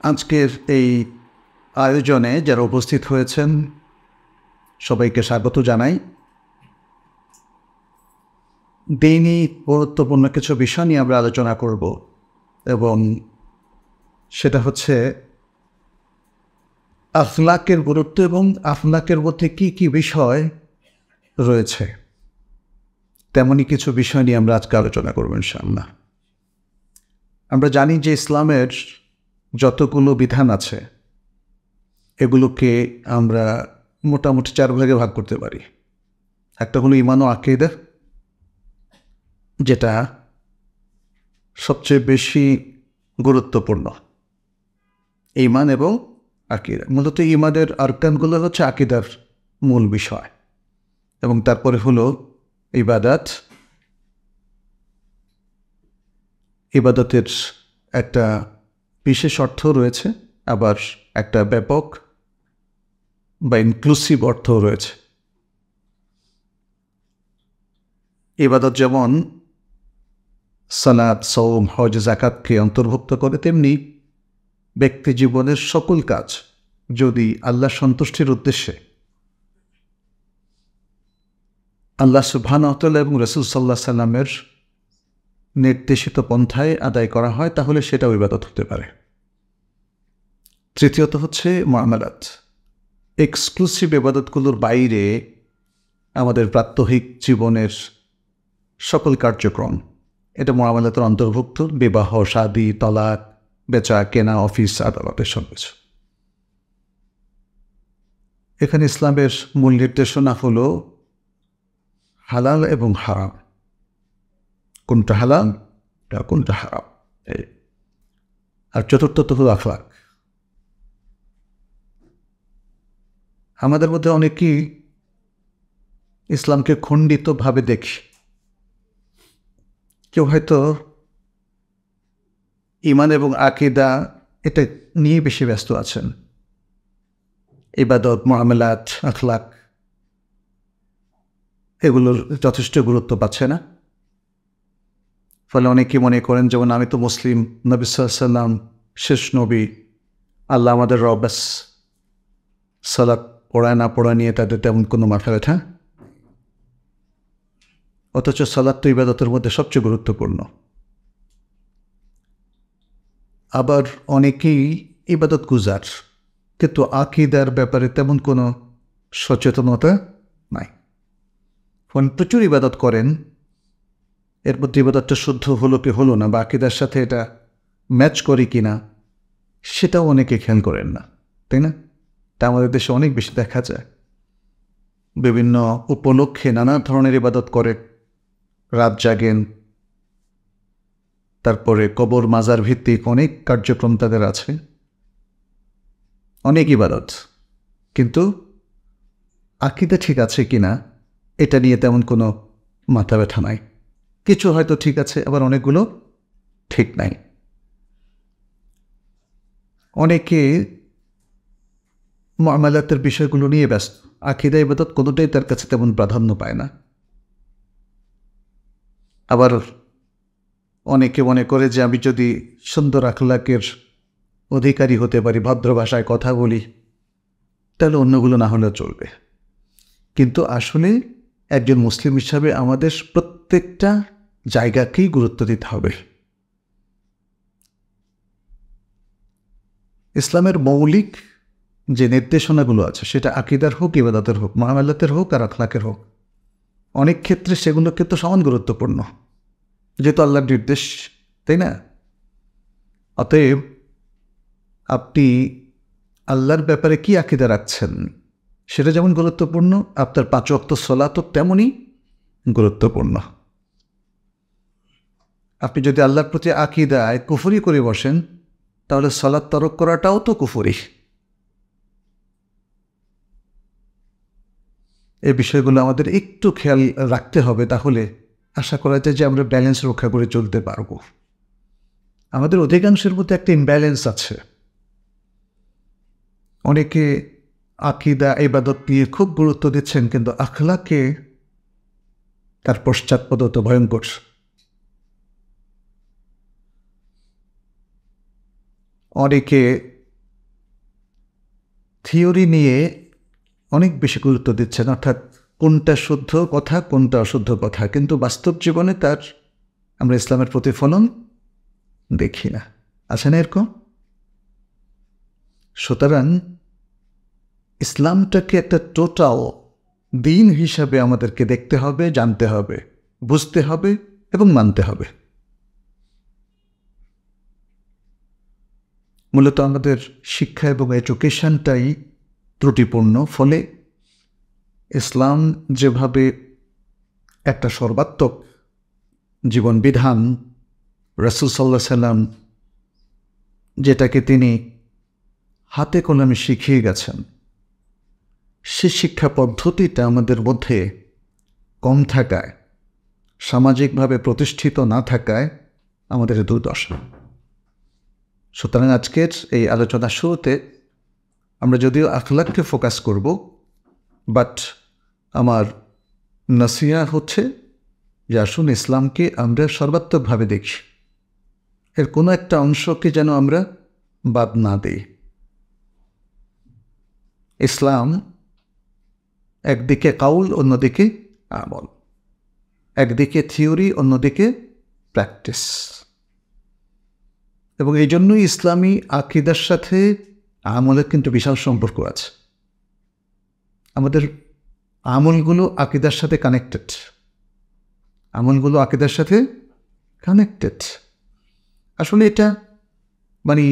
আজকের এই আয়োজনে যারা উপস্থিত হয়েছেন সবাইকে স্বাগত জানাই। দিনই গুরুত্বপূর্ণ কিছু বিষয় নিয়ে আমরা আলোচনা করব এবং সেটা হচ্ছে আখলাকের গুরুত্ব এবং আখলাকের মধ্যে কি কি বিষয় রয়েছে, তেমনই কিছু বিষয় নিয়ে আমরা আজকে আলোচনা করব ইনশাআল্লাহ। আমরা জানি যে ইসলামের যতগুলো বিধান আছে এগুলোকে আমরা মোটামুটি 4 ভাগে ভাগ করতে পারি। একটা হলো ঈমান ও আকীদা, যেটা সবচেয়ে বেশি গুরুত্বপূর্ণ। ঈমান এবং আকীদা, মূলত ঈমানের আরকানগুলো হচ্ছে আকীদার মূল বিষয়, এবং তারপরে হলো ইবাদত। ইবাদতের একটা বিশেষ অর্থ রয়েছে, আবার একটা ব্যাপক বা ইনক্লুসিভ অর্থও রয়েছে। ইবাদত যেমন সালাত, সওম, হজ, যাকাতকে অন্তর্ভুক্ত করে, তেমনি ব্যক্তি জীবনের সকল কাজ যদি আল্লাহ সন্তুষ্টির উদ্দেশ্যে আল্লাহ সুবহানাহু ওয়া তাআলা এবং রাসূল সাল্লাল্লাহু আলাইহি সাল্লামের নির্দেশিত পন্থায় আদায় করা হয়, তাহলে সেটাও ইবাদত হতে পারে। তৃতীয়ত হচ্ছে মুআমালাত। এক্সক্লুসিভ ইবাদতগুলোর বাইরে আমাদের প্রাত্যহিক জীবনের সকল কার্যক্রম, এটা মুআমালাতের অন্তর্ভুক্ত। বিবাহ, শাদী, তলাক, বেচা কেনা, অফিস আদালতের সব কিছু। এখানে ইসলামের মূল নির্দেশনা হলো হালাল এবং হারাম, কোনটা হালাল কোনটা হারাম। আর চতুর্থত হলো আখলাক। আমাদের মধ্যে অনেকেই ইসলামকে খণ্ডিতভাবে দেখি। কেউ হয়তো ঈমান এবং আকীদা এটা নিয়ে বেশি ব্যস্ত আছেন, ইবাদত, মুআমালাত, আখলাক এগুলোর যথেষ্ট গুরুত্ব পাচ্ছে না। ফলে অনেকেই মনে করেন, যেমন আমি তো মুসলিম, নবী সাল্লাল্লাহু আলাইহি সাল্লাম শেষ নবী, আল্লাহ আমাদের রব, ব্যাস সালাত পড়া না পড়া নিয়ে তাদের তেমন কোনো মাথা ব্যথা। অথচ সালাত তো ইবাদতের মধ্যে সবচেয়ে গুরুত্বপূর্ণ। আবার অনেকেই ইবাদত গুজার, কিন্তু আকীদার ব্যাপারে তেমন কোনো সচেতনতা নাই। প্রচুর ইবাদত করেন, এর মধ্যে ইবাদতটা শুদ্ধ হলো কি হলো না, বা আকীদার সাথে এটা ম্যাচ করে কি না, সেটাও অনেকে খেয়াল করেন না, তাই না? তা আমাদের দেশে অনেক বেশি দেখা যায়। বিভিন্ন উপলক্ষে নানা ধরনের ইবাদত করে, রাত জাগেন, তারপরে কবর মাজার ভিত্তিক অনেক কার্যক্রম তাদের আছে, অনেক ইবাদত, কিন্তু আকীদা ঠিক আছে কিনা এটা নিয়ে তেমন কোনো মাথা ব্যথা নাই। কিছু হয়তো ঠিক আছে, আবার অনেকগুলো ঠিক নাই। অনেকে মুআমালাতের বিষয়গুলো নিয়ে ব্যস্ত, আকীদা ইবাদত কোনোটাই তার কাছে তেমন প্রাধান্য পায় না। আবার অনেকে মনে করে যে আমি যদি সুন্দর আখলাকের অধিকারী হতে পারি, ভদ্র ভাষায় কথা বলি, তাহলে অন্যগুলো না হলেও চলবে। কিন্তু আসলে একজন মুসলিম হিসাবে আমাদের প্রত্যেকটা জায়গাকেই গুরুত্ব দিতে হবে। ইসলামের মৌলিক যে নির্দেশনাগুলো আছে, সেটা আকীদার হোক, ইবাদতের হোক, মুআমালাতের হোক আর আখলাকের হোক, অনেক ক্ষেত্রে সেগুলো কিন্তু সমান গুরুত্বপূর্ণ, যেহেতু আল্লাহর নির্দেশ, তাই না? অতএব আপনি আল্লাহর ব্যাপারে কি আকীদা রাখছেন সেটা যেমন গুরুত্বপূর্ণ, আপনার 5 ওয়াক্ত সালাতও তেমনই গুরুত্বপূর্ণ। আপনি যদি আল্লাহর প্রতি আকীদায় কুফরি করে বসেন, তাহলে সালাত তরক করাটাও তো কুফরি। এই বিষয়গুলো আমাদের একটু খেয়াল রাখতে হবে, তাহলে আশা করা যায় যে আমরা ব্যালেন্স রক্ষা করে চলতে পারব। আমাদের অধিকাংশের মধ্যে একটা ইমব্যালেন্স আছে। অনেকে আকীদা ইবাদত নিয়ে খুব গুরুত্ব দিচ্ছেন, কিন্তু আখলাকে তার পশ্চাৎপদ ভয়ঙ্কর। অনেকে থিওরি নিয়ে অনেক বেশি গুরুত্ব দিচ্ছেন, অর্থাৎ কোনটা শুদ্ধ কথা কোনটা অশুদ্ধ কথা, কিন্তু বাস্তব জীবনে তার আমরা ইসলামের প্রতিফলন দেখি না। আছে না এরকম? সুতরাং ইসলামটাকে একটা টোটাল দিন হিসাবে আমাদেরকে দেখতে হবে, জানতে হবে, বুঝতে হবে এবং মানতে হবে। মূলত আমাদের শিক্ষা এবং এডুকেশনটাই ত্রুটিপূর্ণ। ফলে ইসলাম যেভাবে একটা সর্বাত্মক জীবন বিধান, রাসূল সাল্লাল্লাহু আলাইহি সাল্লাম যেটাকে তিনি হাতে কলমে শিখিয়ে গেছেন, সে শিক্ষা পদ্ধতিটা আমাদের মধ্যে কম থাকায়, সামাজিকভাবে প্রতিষ্ঠিত না থাকায় আমাদের দুর্দশা। সুতরাং আজকের এই আলোচনার শুরুতে আমরা যদিও আখলাককে ফোকাস করব, বাট আমার নসিহা হচ্ছে যে আসুন ইসলামকে আমরা সর্বাত্মকভাবে দেখি, এর কোনো একটা অংশকে যেন আমরা বাদ না দিই। ইসলাম একদিকে কাউল, অন্যদিকে আমল, একদিকে থিওরি, অন্যদিকে প্র্যাকটিস। এবং এই জন্যই ইসলামী আকিদার সাথে আমলের কিন্তু বিশাল সম্পর্ক আছে। আমাদের আমলগুলো আকিদার সাথে কানেক্টেড, আমলগুলো আকিদার সাথে কানেক্টেড। আসলে এটা মানে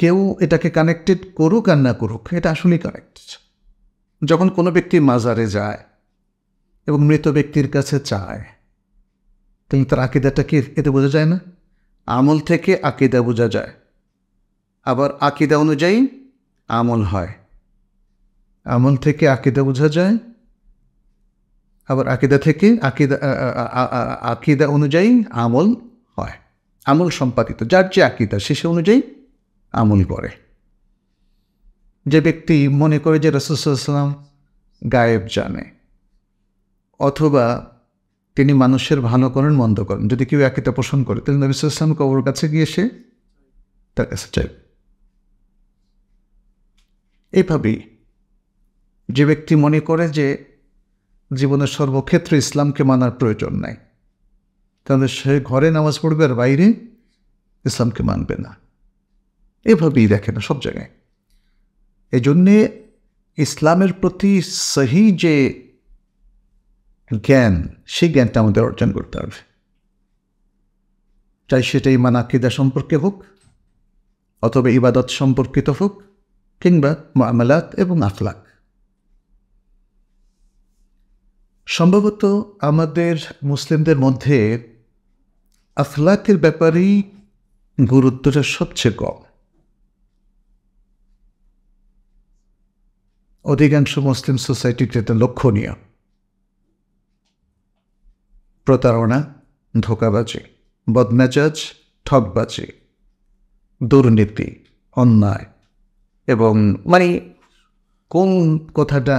কেউ এটাকে কানেক্টেড করুক আর না করুক, এটা আসলেই কানেক্টেড। যখন কোনো ব্যক্তি মাজারে যায় এবং মৃত ব্যক্তির কাছে চায়, তাহলে তার আকিদাটাকে এতে বোঝা যায় না? আমল থেকে আকিদা বোঝা যায়, আবার আকিদা অনুযায়ী আমল হয়। আমল থেকে আকিদা বোঝা যায়, আবার আকিদা থেকে আকিদা অনুযায়ী আমল হয়। আমল সম্পাদিত, যার যে আকিদা সে অনুযায়ী আমল করে। যে ব্যক্তি মনে করে যে রাসূল সাল্লাল্লাহু আলাইহি ওয়াসাল্লাম গায়েব জানে, অথবা তিনি মানুষের ভালো করেন মন্দ করেন, যদি কেউ আকিদা পোষণ করে, তাহলে নবী সাল্লাল্লাহু আলাইহি ওয়াসাল্লাম কবরের কাছে গিয়ে সে তার কাছে চাইবে। এইভাবেই যে ব্যক্তি মনে করে যে জীবনের সর্বক্ষেত্রে ইসলামকে মানার প্রয়োজন নাই, তাহলে সে ঘরে নামাজ পড়বে আর বাইরে ইসলামকে মানবে না। এভাবেই দেখে না সব জায়গায়। এই জন্যে ইসলামের প্রতি সহি যে জ্ঞান, সেই জ্ঞানটা আমাদের অর্জন করতে হবে। চাই সেটা ঈমান আকীদা সম্পর্কে হোক, অথবা ইবাদত সম্পর্কিত হোক, কিংবা মুআমালাত এবং আখলাক। সম্ভবত আমাদের মুসলিমদের মধ্যে আখলাকের ব্যাপারেই গুরুত্বটা সবচেয়ে কম। অধিকাংশ মুসলিম সোসাইটিতে এটা লক্ষণীয়। প্রতারণা, ধোঁকাবাজি, বদমেজাজ, ঠকবাজি, দুর্নীতি, অন্যায়, এবং কোন কথাটা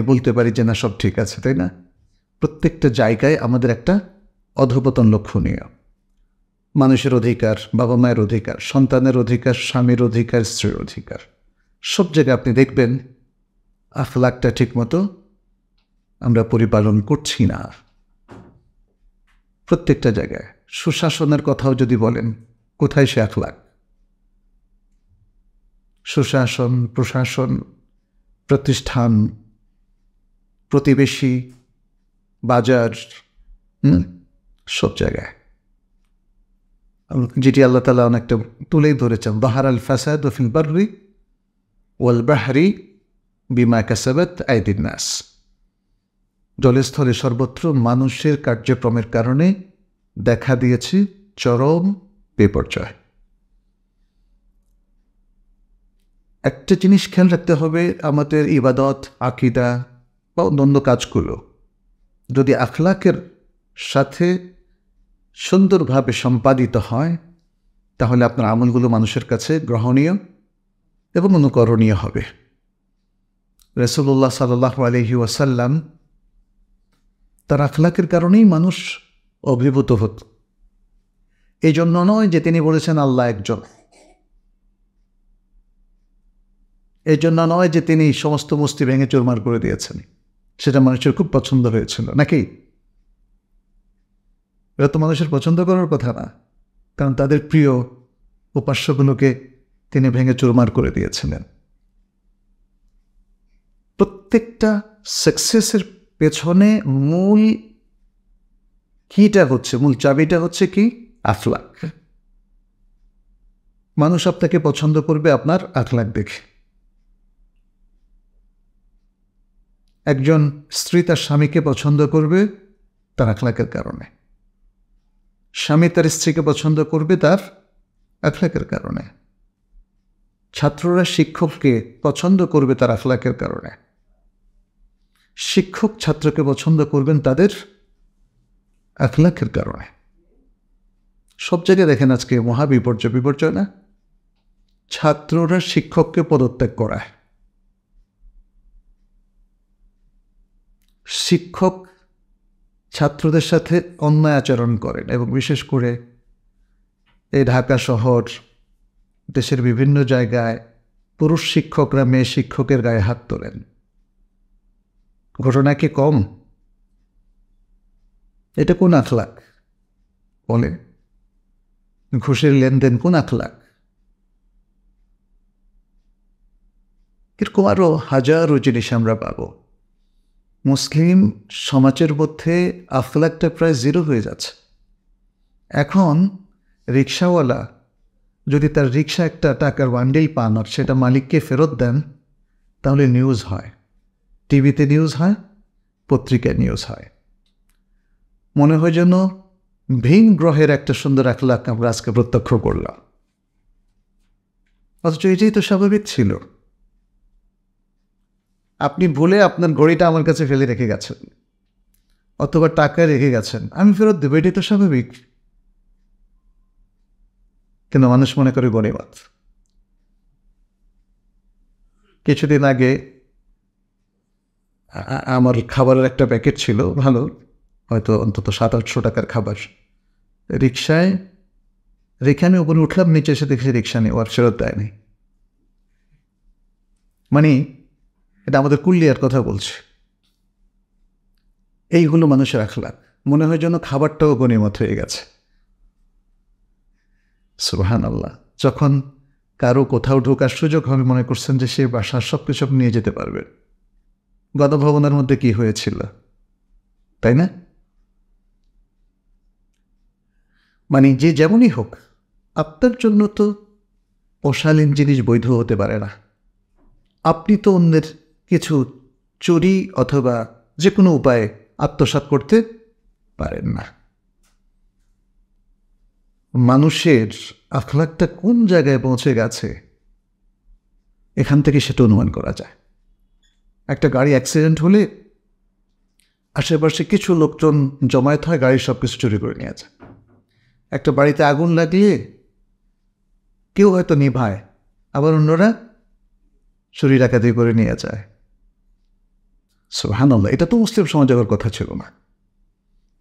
বলতে পারি যে না সব ঠিক আছে, তাই না? প্রত্যেকটা জায়গায় আমাদের একটা অধঃপতন লক্ষণীয়। মানুষের অধিকার, বাবা মায়ের অধিকার, সন্তানের অধিকার, স্বামীর অধিকার, স্ত্রীর অধিকার, সব জায়গায় আপনি দেখবেন আখলাকটা ঠিকমতো আমরা পরিপালন করছি না। প্রত্যেকটা জায়গায় সুশাসনের কথাও যদি বলেন, কোথায় সে আখলাক? সুশাসন, প্রশাসন, প্রতিষ্ঠান, প্রতিবেশী, বাজার, সব জায়গায়, যেটি আল্লাহ তাআলা অনেকটা তুলেই ধরেছেন, যাহারাল ফাসাদু ফিল বাররি ওয়াল বাহরি বিমা কাসাবাত আইদিন নাস। জলস্থলে সর্বত্র মানুষের কার্যক্রমের কারণে দেখা দিয়েছে চরম বিপর্যয়। একটা জিনিস খেয়াল রাখতে হবে, আমাদের ইবাদত, আকীদা বা অন্যান্য কাজগুলো যদি আখলাকের সাথে সুন্দরভাবে সম্পাদিত হয়, তাহলে আপনার আমলগুলো মানুষের কাছে গ্রহণীয় এবং অনুকরণীয় হবে। রাসূলুল্লাহ সাল্লাল্লাহু আলাইহি ওয়াসাল্লাম তার আখলাকের কারণেই মানুষ অভিভূত হতো। এই জন্য নয় যে তিনি বলেছেন আল্লাহ একজন, এই জন্য নয় যে তিনি সমস্ত মূর্তি ভেঙে চুরমার করে দিয়েছেন, সেটা মানুষের খুব পছন্দ হয়েছিল নাকি? এটা তো মানুষের পছন্দ করার কথা না, কারণ তাদের প্রিয় উপাস্যগুলোকে তিনি ভেঙে চুরমার করে দিয়েছিলেন। প্রত্যেকটা সাকসেসের পেছনে মূল কিটা হচ্ছে, মূল চাবিটা হচ্ছে কি? আখলাক। মানুষ আপনাকে পছন্দ করবে আপনার আখলাক দেখে। একজন স্ত্রী তার স্বামীকে পছন্দ করবে তার আখলাকের কারণে, স্বামী তার স্ত্রীকে পছন্দ করবে তার আখলাকের কারণে, ছাত্ররা শিক্ষককে পছন্দ করবে তার আখলাকের কারণে, শিক্ষক ছাত্রকে পছন্দ করবেন তাদের আখলাকের কারণে। সব জায়গায় দেখেন আজকে বিপর্যয় না? ছাত্ররা শিক্ষককে পদত্যাগ করায়, শিক্ষক ছাত্রদের সাথে অন্যায় আচরণ করেন, এবং বিশেষ করে এই ঢাকা শহর, দেশের বিভিন্ন জায়গায় পুরুষ শিক্ষকরা মেয়ে শিক্ষকের গায়ে হাত তোলেন। ঘটনা কি কম? এটা কোন আখলাক বলে? ঘুষের লেনদেন কোন আখলাক? এরকম আরও হাজারো জিনিস আমরা পাব। মুসলিম সমাজের মধ্যে আখলাকটা প্রায় জিরো হয়ে যাচ্ছে। এখন রিক্সাওয়ালা যদি তার রিক্সা একটা টাকার বান্ডিল পান আর সেটা মালিককে ফেরত দেন, তাহলে নিউজ হয়, টিভিতে নিউজ হয়, পত্রিকায় নিউজ হয়। মনে হয় যেন ভিন গ্রহের একটা সুন্দর আখলাক আমরা আজকে প্রত্যক্ষ করলাম, অথচ এটাই তো স্বাভাবিক ছিল। আপনি ভুলে আপনার ঘড়িটা আমার কাছে ফেলে রেখে গেছেন, অথবা টাকায় রেখে গেছেন, আমি ফেরত দেবো, এটাই তো স্বাভাবিক। কিন্তু মানুষ মনে করে গনিমত। কিছুদিন আগে আমার খাবারের একটা প্যাকেট ছিল ভালো, হয়তো অন্তত 700-800 টাকার খাবার, রিক্সায় রেখে আমি উপরে উঠলাম, নিচে এসে দেখছি রিক্সা নেই, ওর ফেরত দেয়নি। মানে এটা আমাদের কুলিয়ার কথা বলছে। এইগুলো মানুষের আখলাক। মনে হয় যেন খাবারটাও গনিমত হয়ে গেছে। সুবহানাল্লাহ। যখন কারো কোথাও ঢোকার সুযোগ হবে মনে করছেন যে সে বাসার সব কিছু নিয়ে যেতে পারবে। গণভবনের মধ্যে কি হয়েছিল, তাই না? মানে যে যেমনই হোক, আপনার জন্য তো অশালীন জিনিস বৈধ হতে পারে না। আপনি তো অন্যের কিছু চুরি অথবা যে কোনো উপায়ে আত্মসাৎ করতে পারেন না। মানুষের আখলাকটা কোন জায়গায় পৌঁছে গেছে এখান থেকে সেটা অনুমান করা যায়। একটা গাড়ি অ্যাক্সিডেন্ট হলে আশেপাশে কিছু লোকজন জমায়েত হয়, গাড়ির সব কিছু চুরি করে নিয়ে যায়। একটা বাড়িতে আগুন লাগলে কেউ হয়তো নিভায়, আবার অন্যরা চুরি ডাকাতি করে নিয়ে যায়। সুবহানাল্লাহ। এটা তো মুসলিম সমাজের কথা ছিল না।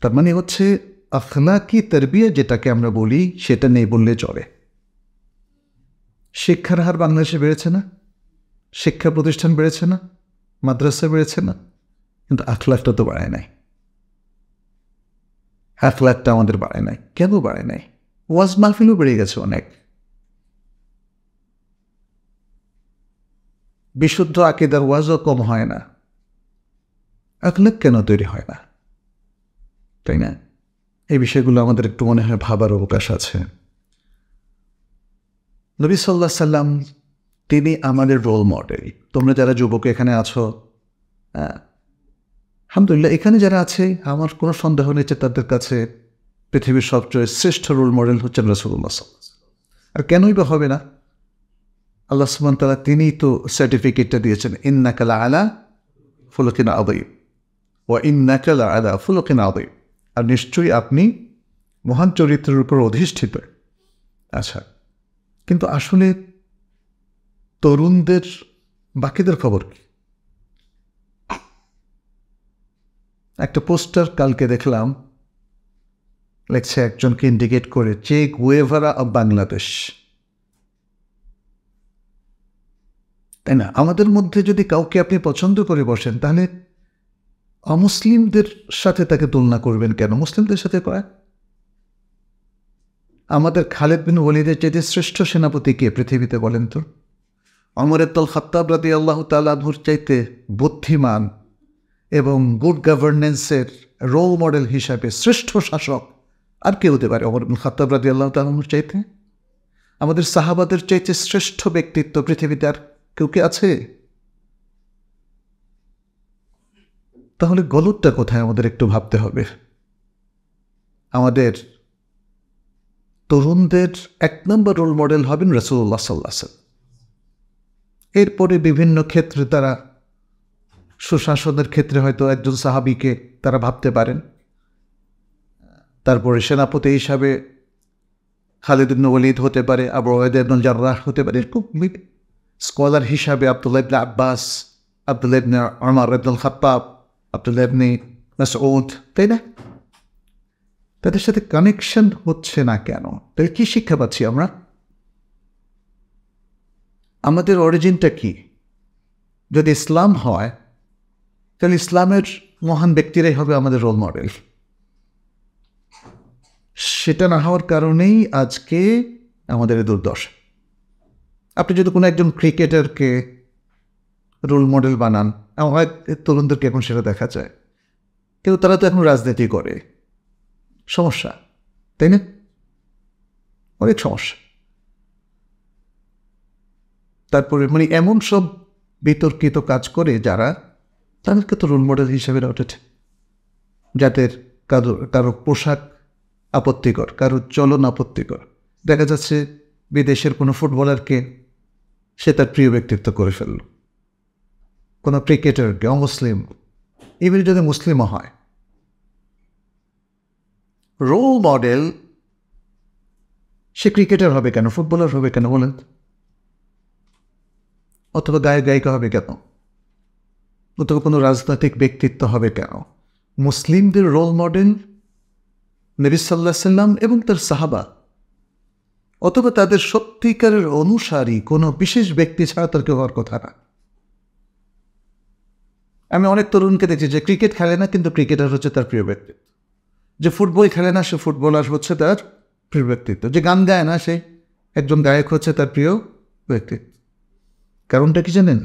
তার মানে হচ্ছে আখলাকি তারবিয়া যেটাকে আমরা বলি সেটা নেই বললে চলে। শিক্ষার হার বাংলাদেশে বেড়েছে না, শিক্ষা প্রতিষ্ঠান বেড়েছে না, মাদ্রাসা বেড়েছে না, কিন্তু আখলাকটা তো বাড়ায় নাই। আখলাকটা আমাদের বাড়ায় নাই। কেন বাড়ায় নাই? ওয়াজ মাহফিলও বেড়ে গেছে অনেক, বিশুদ্ধ আকীদার ওয়াজও কম হয় না, আখলাক কেন তৈরি হয় না? তাই না? এই বিষয়গুলো আমাদের একটু মনে হয় ভাবার অবকাশ আছে। নবী সাল্লাল্লাহু আলাইহি সাল্লাম তিনি আমাদের রোল মডেল। তোমরা যারা যুবক এখানে আছো, আলহামদুলিল্লাহ, এখানে যারা আছে আমার কোনো সন্দেহ নেই যে তাদের কাছে পৃথিবীর সবচেয়ে শ্রেষ্ঠ রোল মডেল হচ্ছেন রাসূলুল্লাহ সাল্লাল্লাহু আলাইহি ওয়াসাল্লাম। আর কেনই বা হবে না? আল্লাহ সুবহানাহু ওয়া তাআলা তিনিই তো সার্টিফিকেটটা দিয়েছেন, ইন্নাকা লাআলা খুলুকিন আযীম ওয়া ইন্নাকা লাআলা খুলুকিন আযীম। আর নিশ্চয়ই আপনি মহান চরিত্রের উপর অধিষ্ঠিত। আচ্ছা, কিন্তু আসলে তরুণদের বাকিদের খবর কি? একটা পোস্টার কালকে দেখলাম, লেখছে একজনকে ইন্ডিকেট করে, চে গুয়েভারা অব বাংলাদেশ। তাই না? আমাদের মধ্যে যদি কাউকে আপনি পছন্দ করে বসেন, তাহলে অমুসলিমদের সাথে তাকে তুলনা করবেন কেন? মুসলিমদের সাথে কয়। আমাদের খালেদ বিন ওয়ালিদের চাইতে শ্রেষ্ঠ সেনাপতি কে পৃথিবীতে বলেন তো? ওমর ইবনুল খাত্তাব রাদিয়াল্লাহু তাআলা আনহুর চাইতে বুদ্ধিমান এবং গুড গভর্নেন্সের রোল মডেল হিসাবে শ্রেষ্ঠ শাসক আর কে হতে পারে ওমর ইবনুল খাত্তাব রাদিয়াল্লাহু তাআলা আনহুর চাইতে? আমাদের সাহাবাদের চাইতে শ্রেষ্ঠ ব্যক্তিত্ব পৃথিবীতে আর কেউ কি আছে? তাহলে গলতটা কোথায় আমাদের একটু ভাবতে হবে। আমাদের তরুণদের 1 নম্বর রোল মডেল হবেন রাসূলুল্লাহ সাল্লাল্লাহু আলাইহি ওয়াসাল্লাম। এরপরে বিভিন্ন ক্ষেত্রে তারা সুশাসনের ক্ষেত্রে হয়তো একজন সাহাবীকে তারা ভাবতে পারেন। তারপরে সেনাপতি হিসাবে খালিদ ইবনে ওয়ালিদ হতে পারে, আবু উবাইদা ইবনে জাররাহ হতে পারে। খুব স্কলার হিসাবে আব্দুল্লাহ ইবনে আব্বাস, আব্দুল্লাহ ইবনে উমর ইবনুল খাত্তাব, আব্দুল্লাহ ইবনে মাসউদ, তাই না? তাদের সাথে কানেকশন হচ্ছে না কেন? তাহলে কি শিক্ষা পাচ্ছি আমরা? আমাদের অরিজিনটা কি? যদি ইসলাম হয়, তাহলে ইসলামের মহান ব্যক্তিরাই হবে আমাদের রোল মডেল। সেটা না হওয়ার কারণেই আজকে আমাদের এই দুর্দশা। আপনি যদি কোনো একজন ক্রিকেটারকে রোল মডেল বানান, হয় তরুণদেরকে এখন সেটা দেখা যায়, কিন্তু তারা তো এখন রাজনীতি করে। সমস্যা, তাই না? অনেক সমস্যা। তারপরে মানে এমন সব বিতর্কিত কাজ করে যারা, তাদেরকে তো রোল মডেল হিসেবে উঠেছে, যাদের কারো পোশাক আপত্তিকর, কারো চলন আপত্তিকর। দেখা যাচ্ছে বিদেশের কোনো ফুটবলারকে সে তার প্রিয় ব্যক্তিত্ব করে ফেলল, কোনো ক্রিকেটারকে, অমুসলিম, ইভেন যদি মুসলিমও হয়। রোল মডেল সে ক্রিকেটার হবে কেন, ফুটবলার হবে কেন বলেন? অথবা গায়িকা হবে কেন? অথবা কোনো রাজনৈতিক ব্যক্তিত্ব হবে কেন? মুসলিমদের রোল মডেল নবী সাল্লাল্লাহু আলাইহি ওয়াসাল্লাম এবং তার সাহাবা, অথবা তাদের সত্যিকারের অনুসারী কোনো বিশেষ ব্যক্তি ছাড়া তার কেউ হওয়ার কথা না। আমি অনেক তরুণকে দেখছি যে ক্রিকেট খেলে না, কিন্তু ক্রিকেটার হচ্ছে তার প্রিয় ব্যক্তিত্ব। যে ফুটবল খেলে না, সে ফুটবলার হচ্ছে তার প্রিয় ব্যক্তিত্ব। যে গান গায় না, সে একজন গায়ক হচ্ছে তার প্রিয় ব্যক্তিত্ব। কারণটা কি জানেন?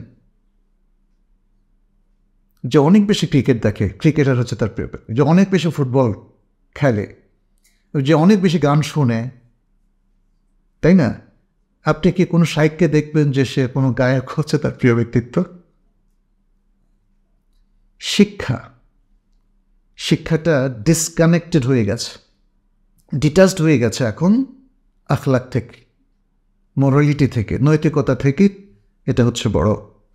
যে অনেক বেশি ক্রিকেট দেখে, ক্রিকেটার হচ্ছে তার প্রিয় ব্যক্তিত্ব। যে অনেক বেশি ফুটবল খেলে, যে অনেক বেশি গান শোনে, তাই না? আপনি কি কোনো শাইককে দেখবেন যে সে কোনো গায়ক হচ্ছে তার প্রিয় ব্যক্তিত্ব? শিক্ষাটা ডিসকানেক্টেড হয়ে গেছে, ডিটাচড হয়ে গেছে এখন আখলাক থেকে, মোরালিটি থেকে, নৈতিকতা থেকে। এটা হচ্ছে বড়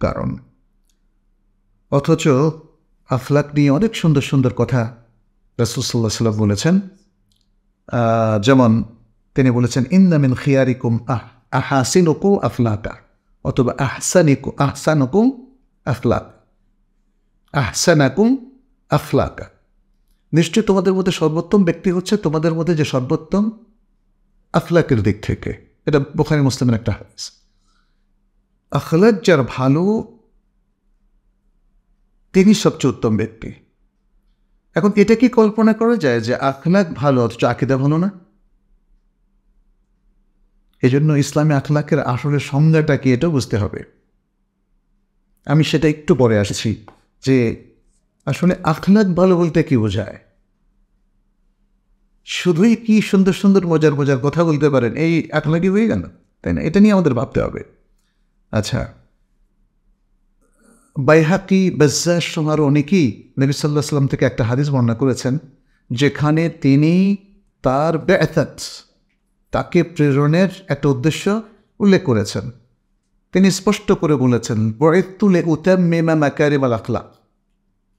কারণ। অথচ আখলাক নিয়ে অনেক সুন্দর সুন্দর কথা রাসূল সাল্লাল্লাহু আলাইহি ওয়াসাল্লাম বলেছেন। যেমন তিনি বলেছেন, ইন্না মিন খিয়ারিকুম আহাসিনুকুম আখলাকা, অথবা আহসানুকুম আখলাক, আহসানাকুম আখলাকা। নিশ্চয়ই তোমাদের মধ্যে সর্বোত্তম ব্যক্তি হচ্ছে তোমাদের মধ্যে যে সর্বোত্তম আখলাকের দিক থেকে। এটা বুখারী মুসলিমের একটা হাদিস। আখলাক যার ভালো, তিনি সবচেয়ে উত্তম ব্যক্তি। এখন এটা কি কল্পনা করা যায় যে আখলাক ভালো অথচ আকীদা ভালো না? এই জন্য ইসলামী আখলাকের আসলে সংজ্ঞাটা কি, এটাও বুঝতে হবে। আমি সেটা একটু পরে আসছি যে আসলে আখলাক ভালো বলতে কি বোঝায়। শুধুই কি সুন্দর সুন্দর মজার মজার কথা বলতে পারেন, এই আখলাকই হয়ে গেল, তাই না? এটা নিয়ে আমাদের ভাবতে হবে। আচ্ছা, বাইহাকি, বাজ্জার সহ আরও অনেকেই নবী সাল্লাল্লাহু আলাইহি ওয়াসাল্লাম থেকে একটা হাদিস বর্ণনা করেছেন, যেখানে তিনি তার বিআসাত, তাকে প্রেরণের একটা উদ্দেশ্য উল্লেখ করেছেন। তিনি স্পষ্ট করে বলেছেন, বুইসতু লিউতাম্মিমা মাকারিমাল আখলাক,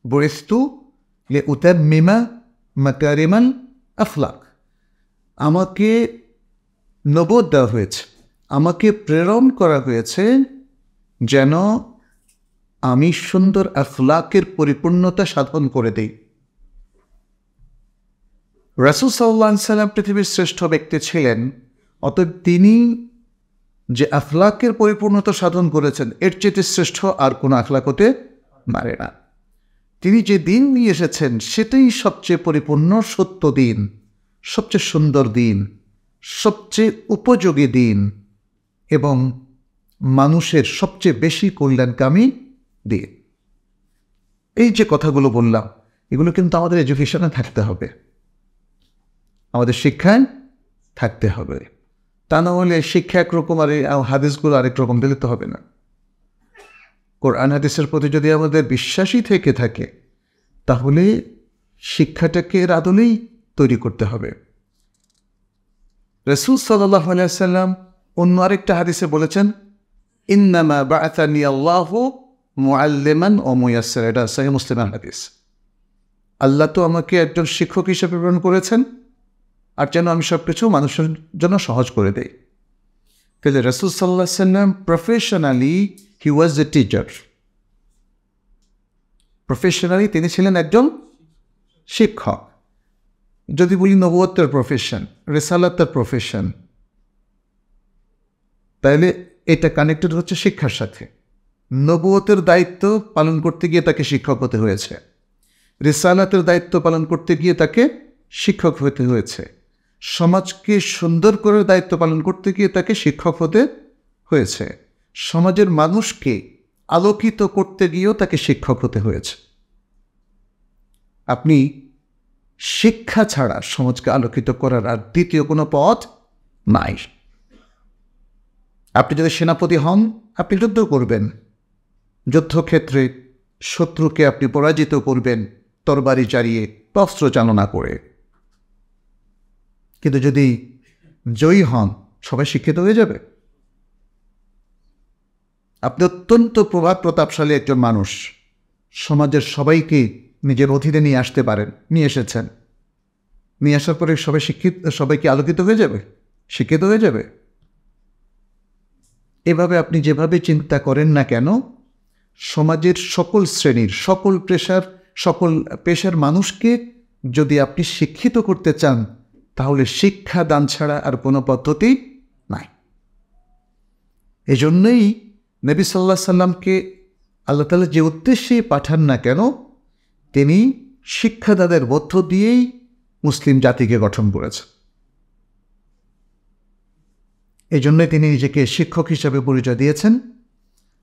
বুইসতু লিউতাম্মিমা মাকারিমাল আখলাক। আমাকে নবুয়ত দেওয়া হয়েছে, আমাকে প্রেরণ করা হয়েছে যেন আমি সুন্দর আখলাকের পরিপূর্ণতা সাধন করে দেই। রাসূল সাল্লাল্লাহু আলাইহি সাল্লাম পৃথিবীর শ্রেষ্ঠ ব্যক্তি ছিলেন, অতএব তিনি যে আখলাকের পরিপূর্ণতা সাধন করেছেন এর চেয়ে শ্রেষ্ঠ আর কোনো আখলাক হতে পারে না। তিনি যে দিন নিয়ে এসেছেন সেটাই সবচেয়ে পরিপূর্ণ সত্য দিন, সবচেয়ে সুন্দর দিন, সবচেয়ে উপযোগী দিন এবং মানুষের সবচেয়ে বেশি কল্যাণকামী দিন। এই যে কথাগুলো বললাম এগুলো কিন্তু আমাদের এডুকেশনে থাকতে হবে, আমাদের শিক্ষায় থাকতে হবে। তা না হলে শিক্ষা একরকম আর হাদিসগুলো আরেক রকম দিলে তো হবে না। কোরআন হাদিসের প্রতি যদি আমাদের বিশ্বাসই থেকে থাকে তাহলে শিক্ষাটাকে এর আদলেই তৈরি করতে হবে। রাসূল সাল্লাল্লাহু আলাইহি ওয়াসাল্লাম অন্য আরেকটা হাদিসে বলেছেন, ইন্নামা বাআসানি আল্লাহু মুআল্লিমান ওয়া মুয়াসসিরা। এটা সহিহ মুসলিমের হাদিস। আল্লাহ তো আমাকে একজন শিক্ষক হিসেবে প্রেরণ করেছেন আর যেন আমি সব কিছু মানুষের জন্য সহজ করে দেই। তাহলে রাসূল সাল্লাল্লাহু আলাইহি ওয়াসাল্লাম professionally he was a teacher. Professionally তিনি ছিলেন একজন শিক্ষক। যদি বলি নবুয়তের প্রফেশন, রিসালাতের প্রফেশন, তাহলে এটা কানেক্টেড হচ্ছে শিক্ষার সাথে। নবুয়তের দায়িত্ব পালন করতে গিয়ে তাকে শিক্ষক হতে হয়েছে, রিসালাতের দায়িত্ব পালন করতে গিয়ে তাকে শিক্ষক হতে হয়েছে, সমাজকে সুন্দর করে দায়িত্ব পালন করতে গিয়ে তাকে শিক্ষক হতে হয়েছে, সমাজের মানুষকে আলোকিত করতে গিয়েও তাকে শিক্ষক হতে হয়েছে। আপনি শিক্ষা ছাড়া সমাজকে আলোকিত করার আর দ্বিতীয় কোনো পথ নাই। আপনি যদি সেনাপতি হন আপনি যুদ্ধ করবেন, যুদ্ধক্ষেত্রে শত্রুকে আপনি পরাজিত করবেন তরবারি চালিয়ে, অস্ত্র চালনা করে। কিন্তু যদি জয়ী হন সবাই শিক্ষিত হয়ে যাবে। আপনি অত্যন্ত প্রভাব প্রতাপশালী একজন মানুষ, সমাজের সবাইকে নিজের অধীনে নিয়ে আসতে পারেন, নিয়ে এসেছেন। নিয়ে আসার পরে সবাইকে আলোকিত হয়ে যাবে, শিক্ষিত হয়ে যাবে। এভাবে আপনি যেভাবে চিন্তা করেন না কেন, সমাজের সকল শ্রেণীর, সকল পেশার মানুষকে যদি আপনি শিক্ষিত করতে চান তাহলে শিক্ষা দান ছাড়া আর কোনো পদ্ধতি নাই। এজন্যই নবী সাল্লাল্লাহু আলাইহি সাল্লামকে আল্লাহ তাআলা যে উদ্দেশ্যে পাঠান না কেন, তিনি শিক্ষাদানের মধ্য দিয়েই মুসলিম জাতিকে গঠন করেছেন। এই জন্যই তিনি নিজেকে শিক্ষক হিসাবে পরিচয় দিয়েছেন।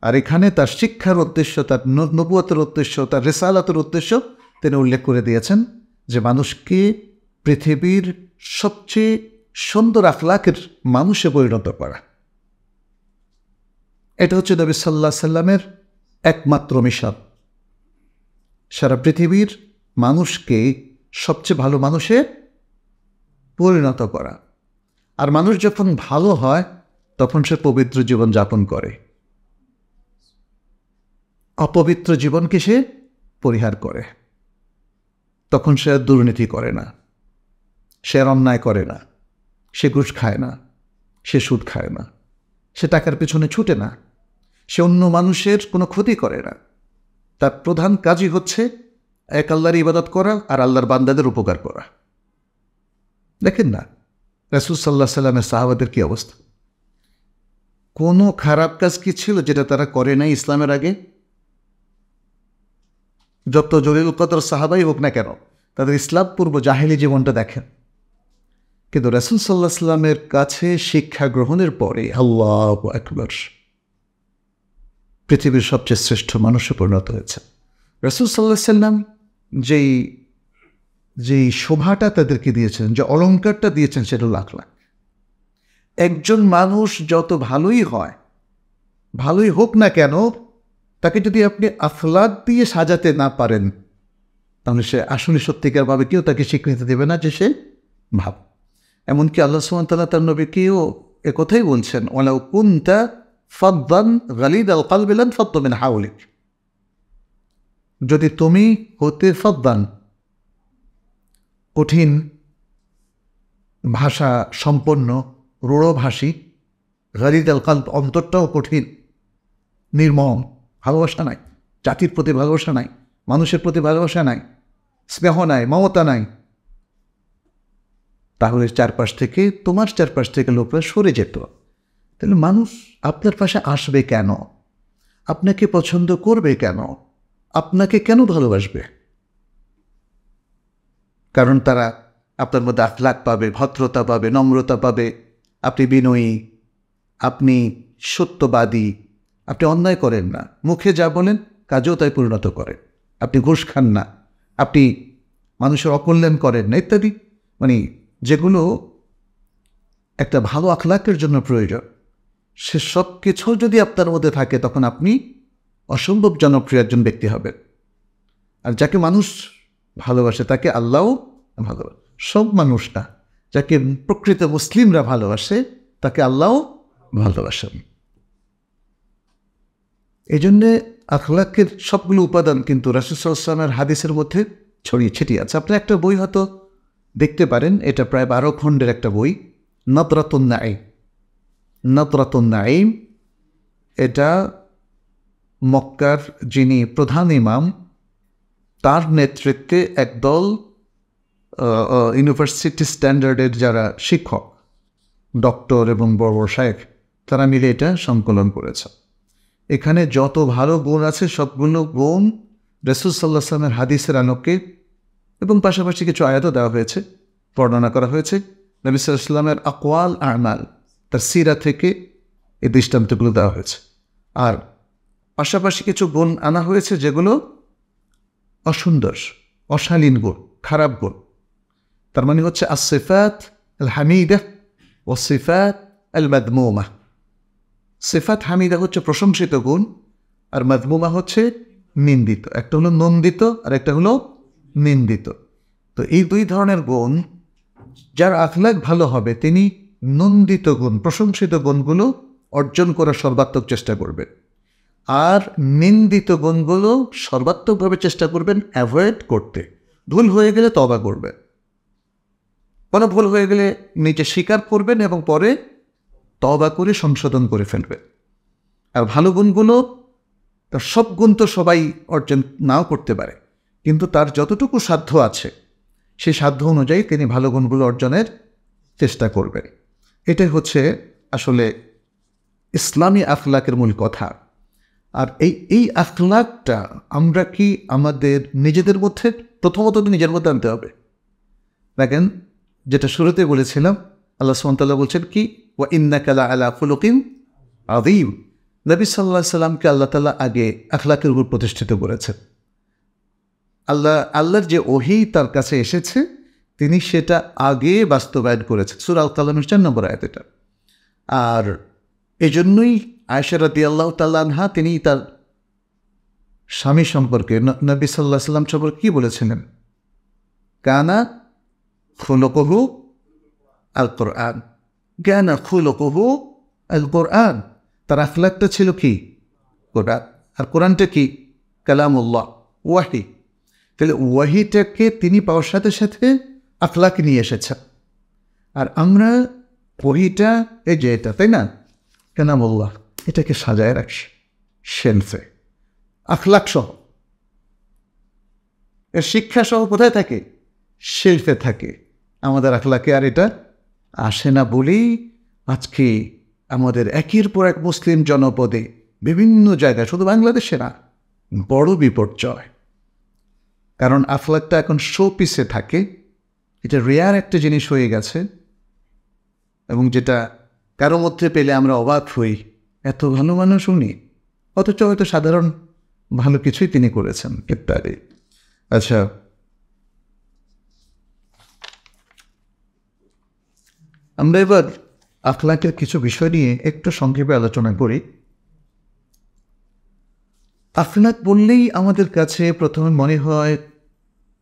আর এখানে তার শিক্ষার উদ্দেশ্য, তার নবুয়তের উদ্দেশ্য, তার রিসালাতের উদ্দেশ্য তিনি উল্লেখ করে দিয়েছেন যে মানুষকে পৃথিবীর সবচেয়ে সুন্দর আখলাকের মানুষে পরিণত করা। এটা হচ্ছে নবী সাল্লাল্লাহু আলাইহি সাল্লামের একমাত্র মিশন, সারা পৃথিবীর মানুষকে সবচেয়ে ভালো মানুষে পরিণত করা। আর মানুষ যখন ভালো হয় তখন সে পবিত্র জীবন যাপন করে, অপবিত্র জীবনকে সে পরিহার করে। তখন সে আর দুর্নীতি করে না, সে আর অন্যায় করে না, সে ঘুষ খায় না, সে সুদ খায় না, সে টাকার পেছনে ছুটে না, সে অন্য মানুষের কোনো ক্ষতি করে না। তার প্রধান কাজই হচ্ছে এক আল্লাহর ইবাদত করা আর আল্লাহর বান্দাদের উপকার করা। দেখেন না রাসূল সাল্লাল্লাহু আলাইহি সাল্লামের সাহাবাদের কি অবস্থা। কোনো খারাপ কাজ কি ছিল যেটা তারা করে নাই ইসলামের আগে? যত জলিল কদর সাহাবাই হোক না কেন, তাদের ইসলাম পূর্ব জাহেলি জীবনটা দেখেন। কিন্তু রাসূল সাল্লাল্লাহু আলাইহি সাল্লামের কাছে শিক্ষা গ্রহণের পরে আল্লাহু আকবার, পৃথিবীর সবচেয়ে শ্রেষ্ঠ মানুষে পরিণত হয়েছে। রাসূল সাল্লাল্লাহু আলাইহি সাল্লাম যেই শোভাটা তাদেরকে দিয়েছেন, যে অলঙ্কারটা দিয়েছেন, সেটা লাখ লাখ। একজন মানুষ যত ভালোই হয়, ভালোই হোক না কেন, তাকে যদি আপনি আখলাক দিয়ে সাজাতে না পারেন তাহলে সে আসলে সত্যিকারভাবে কেউ তাকে স্বীকৃতি দেবে না যে সে ভাব। এমনকি আল্লাহ সুবহানাহু ওয়া তাআলা তার নবীকেও একথাই বলছেন, ওয়ালাউ কুনতা ফাদ্দান গালিদাল কলবি লানফাদ্দু মিন হাওলিক। যদি তুমি হতে ফাদ্দান, কঠিন ভাষা সম্পন্ন, রূঢ়ভাষী, গালিদাল কলব, অন্তরটাও কঠিন, নির্মম, ভালোবাসা নাই, জাতির প্রতি ভালোবাসা নাই, মানুষের প্রতি ভালোবাসা নাই, স্নেহ নাই, মমতা নাই, তাহলে তোমার চারপাশ থেকে লোকরা সরে যেত। তাহলে মানুষ আপনার পাশে আসবে কেন? আপনাকে পছন্দ করবে কেন? আপনাকে কেন ভালোবাসবে? কারণ তারা আপনার মধ্যে আখলাক পাবে, ভদ্রতা পাবে, নম্রতা পাবে, আপনি বিনয়ী, আপনি সত্যবাদী, আপনি অন্যায় করেন না, মুখে যা বলেন কাজেও তাই পরিণত করেন, আপনি ঘুষ খান না, আপনি মানুষের অকল্যাণ করেন না, ইত্যাদি। মানে যেগুলো একটা ভালো আখলাকের জন্য প্রয়োজন, সে সব কিছু যদি আপনার মধ্যে থাকে তখন আপনি অসম্ভব জনপ্রিয় একজন ব্যক্তি হবেন। আর যাকে মানুষ ভালোবাসে তাকে আল্লাহও ভালোবাসে। সব মানুষ না, যাকে প্রকৃত মুসলিমরা ভালোবাসে তাকে আল্লাহও ভালোবাসেন। এই জন্যে আখলাকের সবগুলো উপাদান কিন্তু রাসূল সাল্লাল্লাহু আলাইহি ওয়াসাল্লামের হাদিসের মধ্যে ছড়িয়ে ছিটিয়ে আছে। আপনি একটা বই হয়তো দেখতে পারেন, এটা প্রায় 12 খণ্ডের একটা বই, নাদরাতুন নাঈম। নাদরাতুন নাঈম, এটা মক্কার যিনি প্রধান ইমাম তার নেতৃত্বে একদল ইউনিভার্সিটি স্ট্যান্ডার্ডের যারা শিক্ষক, ডক্টর এবং বড় বড় শায়েখ, তারা মিলে এটা সংকলন করেছে। এখানে যত ভালো গুণ আছে সবগুলো গুণ রাসূল সাল্লাল্লাহু আলাইহি ওয়াসাল্লামের হাদিসের আলোকে এবং পাশাপাশি কিছু আয়াতও দেওয়া হয়েছে, বর্ণনা করা হয়েছে। নবী সাল্লাল্লাহু আলাইহি ওয়াসাল্লামের আকওয়াল আমাল, তার সিরা থেকে এই দৃষ্টান্তগুলো দেওয়া হয়েছে। আর পাশাপাশি কিছু গুণ আনা হয়েছে যেগুলো অসুন্দর, অশালীন গুণ, খারাপ গুণ। তার মানে হচ্ছে আসিফাত আল হামিদা ও সিফাত আল মাদমুমা। সিফাত হামিদা হচ্ছে প্রশংসিত গুণ, আর মাদমুমা হচ্ছে নিন্দিত। একটা হলো নন্দিত আর একটা হলো নিন্দিত। তো এই দুই ধরনের গুণ, যার আখলাক ভালো হবে তিনি নন্দিত গুণ, প্রশংসিত গুণগুলো অর্জন করার সর্বাত্মক চেষ্টা করবেন, আর নিন্দিত গুণগুলো সর্বাত্মকভাবে চেষ্টা করবেন অ্যাভয়েড করতে। ভুল হয়ে গেলে তওবা করবেন, কোনো ভুল হয়ে গেলে নিজে স্বীকার করবেন এবং পরে তওবা করে সংশোধন করে ফেলবেন। আর ভালো গুণগুলো, তার সব গুণ তো সবাই অর্জন নাও করতে পারে, কিন্তু তার যতটুকু সাধ্য আছে সেই সাধ্য অনুযায়ী তিনি ভালো গুণগুলো অর্জনের চেষ্টা করবেন। এটাই হচ্ছে আসলে ইসলামী আখলাকের মূল কথা। আর এই আখলাকটা আমরা কি আমাদের নিজেদের মধ্যে, প্রথমত নিজের মধ্যে আনতে হবে। দেখেন, যেটা শুরুতে বলেছিলাম, আল্লাহ সুবহানাহু ওয়া তাআলা বলছেন কি, ওয়া ইন্নাকা লাআলা খুলুকিন আযীম। নবী সাল্লাল্লাহু আলাইহি সাল্লামকে আল্লাহ তাআলা আগে আখলাকের উপর প্রতিষ্ঠিত করেছেন। আল্লাহর যে ওহী তার কাছে এসেছে তিনি সেটা আগে বাস্তবায়ন করেছেন। সূরা আল কালামের 4 নম্বর আয়াত এটা। আর এজন্যই আয়েশা রাদিয়াল্লাহু তাআলা আনহা তিনি তার স্বামী সম্পর্কে, নবী সাল্লাল্লাহু আলাইহি সাল্লাম সম্পর্কে কি বলেছিলেন? কানা খুলুকুহু আল কোরআন, কানা খুলুকুহু আল কোরআন। তার আখলাকটা ছিল কি? কোরআন। আর কোরআনটা কি? কালামুল্লাহ, ওয়াহি। তাহলে ওয়াহিটাকে তিনি পাওয়ার সাথে সাথে আখলাক নিয়ে এসেছেন। আর আমরা ওয়াহিটা, এই যে এটা, তাই না, কালামুল্লাহ, এটাকে সাজায় রাখছি শেলফে, আখলাক সহ। এর শিক্ষা সহ কোথায় থাকে? শেলফে থাকে। আমাদের আখলাকে আর এটা আসে না বলেই আজকে আমাদের একের পর এক মুসলিম জনপদে বিভিন্ন জায়গায়, শুধু বাংলাদেশে না, বড় বিপর্যয়। কারণ আখলাকটা এখন শো পিসে থাকে, এটা রেয়ার একটা জিনিস হয়ে গেছে, এবং যেটা কারো মধ্যে পেলে আমরা অবাক হই, এত ভালো মানুষ উনি, অথচ হয়তো সাধারণ ভালো কিছুই তিনি করেছেন ইত্যাদি। আচ্ছা, আমরা এবার আখলাকের কিছু বিষয় নিয়ে একটু সংক্ষেপে আলোচনা করি। আখলাক বললেই আমাদের কাছে প্রথমে মনে হয়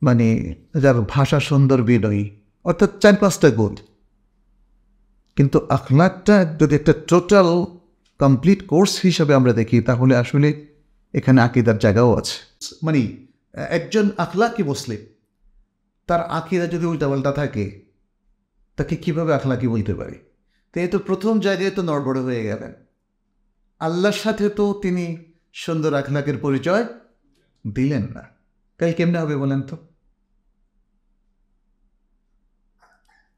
মানে যার ভাষা সুন্দর, বিনয়ী, অর্থাৎ 4-5টা গুণ। কিন্তু আখলাকটা যদি একটা টোটাল কমপ্লিট কোর্স হিসাবে আমরা দেখি তাহলে আসলে এখানে আকীদার জায়গাও আছে। মানে একজন আখলাকি মুসলিম, তার আকীদা যদি উল্টাপাল্টা থাকে তাকে কীভাবে আখলাকি বলতে পারি? তো এই তো প্রথম জায়গায় তো নড়বড় হয়ে গেলেন। আল্লাহর সাথে তো তিনি সুন্দর আখলাকের পরিচয় দিলেন না, তাই কেমনে হবে বলেন তো?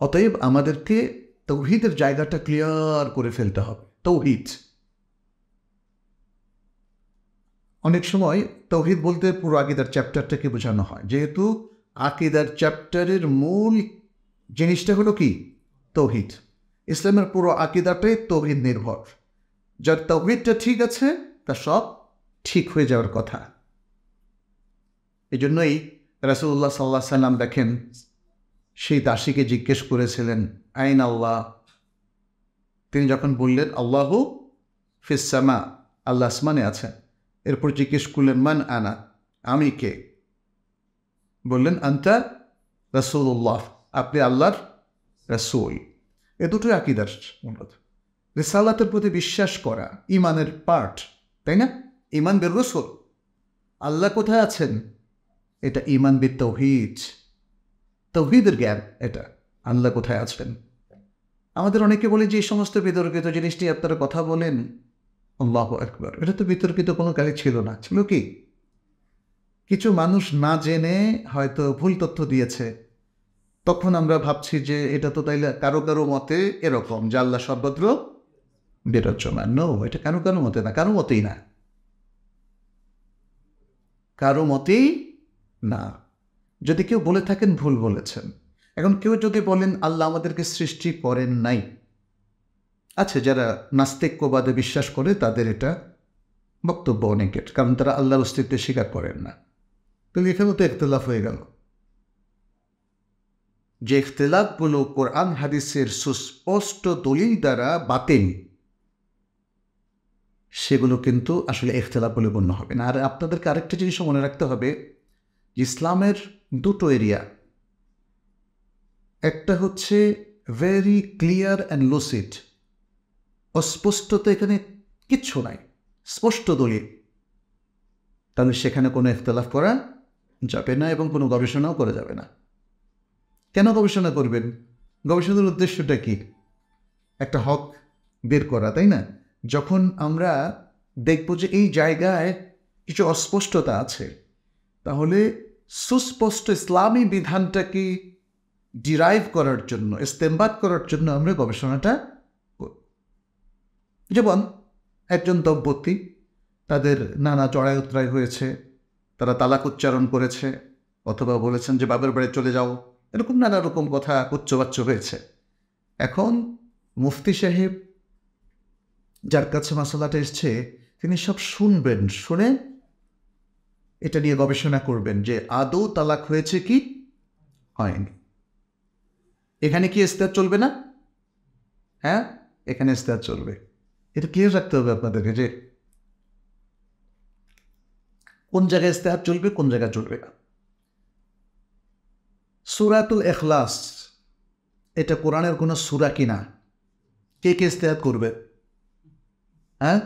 অতএব আমাদেরকে তৌহিদের জায়গাটা ক্লিয়ার করে ফেলতে হবে। তৌহিদ, অনেক সময় তৌহিদ বলতে পুরো আকীদার চ্যাপ্টারটাকে বোঝানো হয়, যেহেতু আকীদার চ্যাপ্টারের মূল জিনিসটা হলো কি? তৌহিদ। ইসলামের পুরো আকীদাটাই তৌহিদ নির্ভর। যার তৌহিদটা ঠিক আছে তা সব ঠিক হয়ে যাওয়ার কথা। এই জন্যই রাসূলুল্লাহ সাল্লাল্লাহু আলাইহি সাল্লাম দেখেন সেই দাসীকে জিজ্ঞেস করেছিলেন, আইন আল্লাহ? তিনি যখন বললেন আল্লাহু ফিস সামা, আল্লাহ আসমানে আছেন, এরপর জিজ্ঞেস করলেন মান আনা, আমি কে? বললেন আনতা রাসূলুল্লাহ, আপনি আল্লাহর রাসূল। এ দুটোই আকীদার মূলত। রিসালাতের প্রতি বিশ্বাস করা ঈমানের পার্ট, তাই না? ঈমান বির রাসূল, আল্লাহ কোথায় আছেন, এটা ঈমান বিত তাওহীদ, তাওহীদের জ্ঞান। এটা আল্লাহ কোথায় আছেন। আমাদের অনেকে বলে যে এই সমস্ত বিতর্কিত জিনিসটি আপনারা কথা বলেন, আল্লাহু আকবার, এটা তো বিতর্কিত কোনো কাজই ছিল না। ছিল কি? কিছু মানুষ না জেনে হয়তো ভুল তথ্য দিয়েছে, তখন আমরা ভাবছি যে এটা তো তাইলে কারো কারো মতে এরকম যে আল্লাহ সর্বত্র বিরাজমান। নো, এটা কারো কারো মতে না, কারো মতেই না, কারো মতেই না। যদি কেউ বলে থাকেন ভুল বলেছেন। এখন কেউ যদি বলেন আল্লাহ আমাদেরকে সৃষ্টি করেন নাই, আচ্ছা, যারা নাস্তিক্যবাদে বিশ্বাস করে তাদের এটা বক্তব্য অনেকের, কারণ তারা আল্লাহর অস্তিত্ব স্বীকার করেন না। কিন্তু এখানেও তো ইখতিলাফ হয়ে গেল। যে ইখতিলাফগুলো কোরআন হাদিসের সুস্পষ্ট দলিল দ্বারা বাতিল, সেগুলো কিন্তু আসলে ইখতিলাফ বলে গণ্য হবে না। আর আপনাদেরকে আরেকটা জিনিসও মনে রাখতে হবে, ইসলামের দুটো এরিয়া, একটা হচ্ছে ভেরি ক্লিয়ার অ্যান্ড লুসিড, অস্পষ্টতা এখানে কিচ্ছু নাই, স্পষ্ট দলিল, তাহলে সেখানে কোনো ইখতিলাফ করা যাবে না এবং কোনো গবেষণাও করা যাবে না। কেন গবেষণা করবেন? গবেষণার উদ্দেশ্যটা কি? একটা হক বের করা, তাই না? যখন আমরা দেখব যে এই জায়গায় কিছু অস্পষ্টতা আছে, তাহলে সুস্পষ্ট ইসলামী বিধানটাকে ডিরাইভ করার জন্য, ইস্তেমবাদ করার জন্য আমরা গবেষণাটা করব। যেমন একজন দম্পতি, তাদের নানা চড়াই উতরাই হয়েছে, তারা তালাক উচ্চারণ করেছে অথবা বলেছেন যে বাবার বাড়ি চলে যাও, এরকম নানা রকম কথা উচ্চবাচ্য হয়েছে। এখন মুফতি সাহেব যার কাছে মাসালাটা এসছে, তিনি সব শুনবেন, শুনে এটা নিয়ে গবেষণা করবেন যে আদৌ তালাক হয়েছে কি হয়নি। এখানে কি ইস্তেহাদ চলবে না? হ্যাঁ, এখানে ইস্তেহাদ চলবে। এটা ক্লিয়ার রাখতে হবে আপনাদেরকে যে কোন জায়গায় ইস্তেহাদ চলবে, কোন জায়গায় চলবে না। সূরাতুল ইখলাস এটা কোরআনের কোনো সূরা কিনা? কে কে ইস্তেহাদ করবে? হ্যাঁ,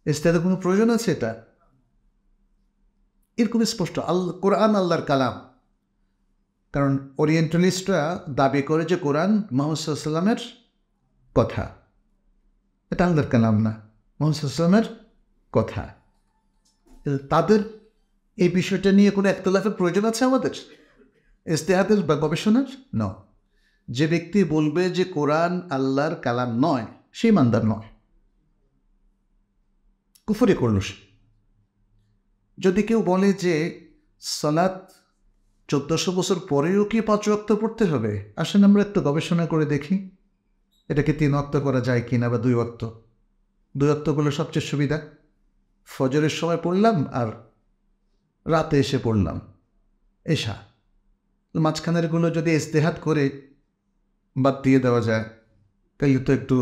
ইস্তেহাদের কোনো প্রয়োজন আছে? এটা এরকম স্পষ্ট, কোরআন আল্লাহর কালাম। কারণ ওরিয়েন্টালিস্টরা দাবি করে যে কোরআন মুহাম্মদ সাল্লাল্লাহু আলাইহি ওয়াসাল্লামের কথা, এটা আল্লাহর কালাম না, মুহাম্মদ সাল্লাল্লাহু আলাইহি ওয়াসাল্লামের কথা। তাদের এই বিষয়টা নিয়ে কোনো ইখতিলাফের প্রয়োজন আছে আমাদের ইজতিহাদের বা গবেষণার? ন। যে ব্যক্তি বলবে যে কোরআন আল্লাহর কালাম নয়, সে ইমানদার নয়, কুফরি করল সে। যদি কেউ বলে যে সালাত 1400 বছর পরেও কি 5 ওয়াক্ত পড়তে হবে, আসেন আমরা একটু গবেষণা করে দেখি এটাকে 3 ওয়াক্ত করা যায় কিনা বা 2 ওয়াক্ত। 2 ওয়াক্ত করলে সবচেয়ে সুবিধা। ফজরের সময় পড়লাম আর রাতে এসে পড়লাম এশা। মাঝখানেরগুলো যদি ইজতিহাদ করে বাদ দিয়ে দেওয়া যায়, তাহলে তো একটু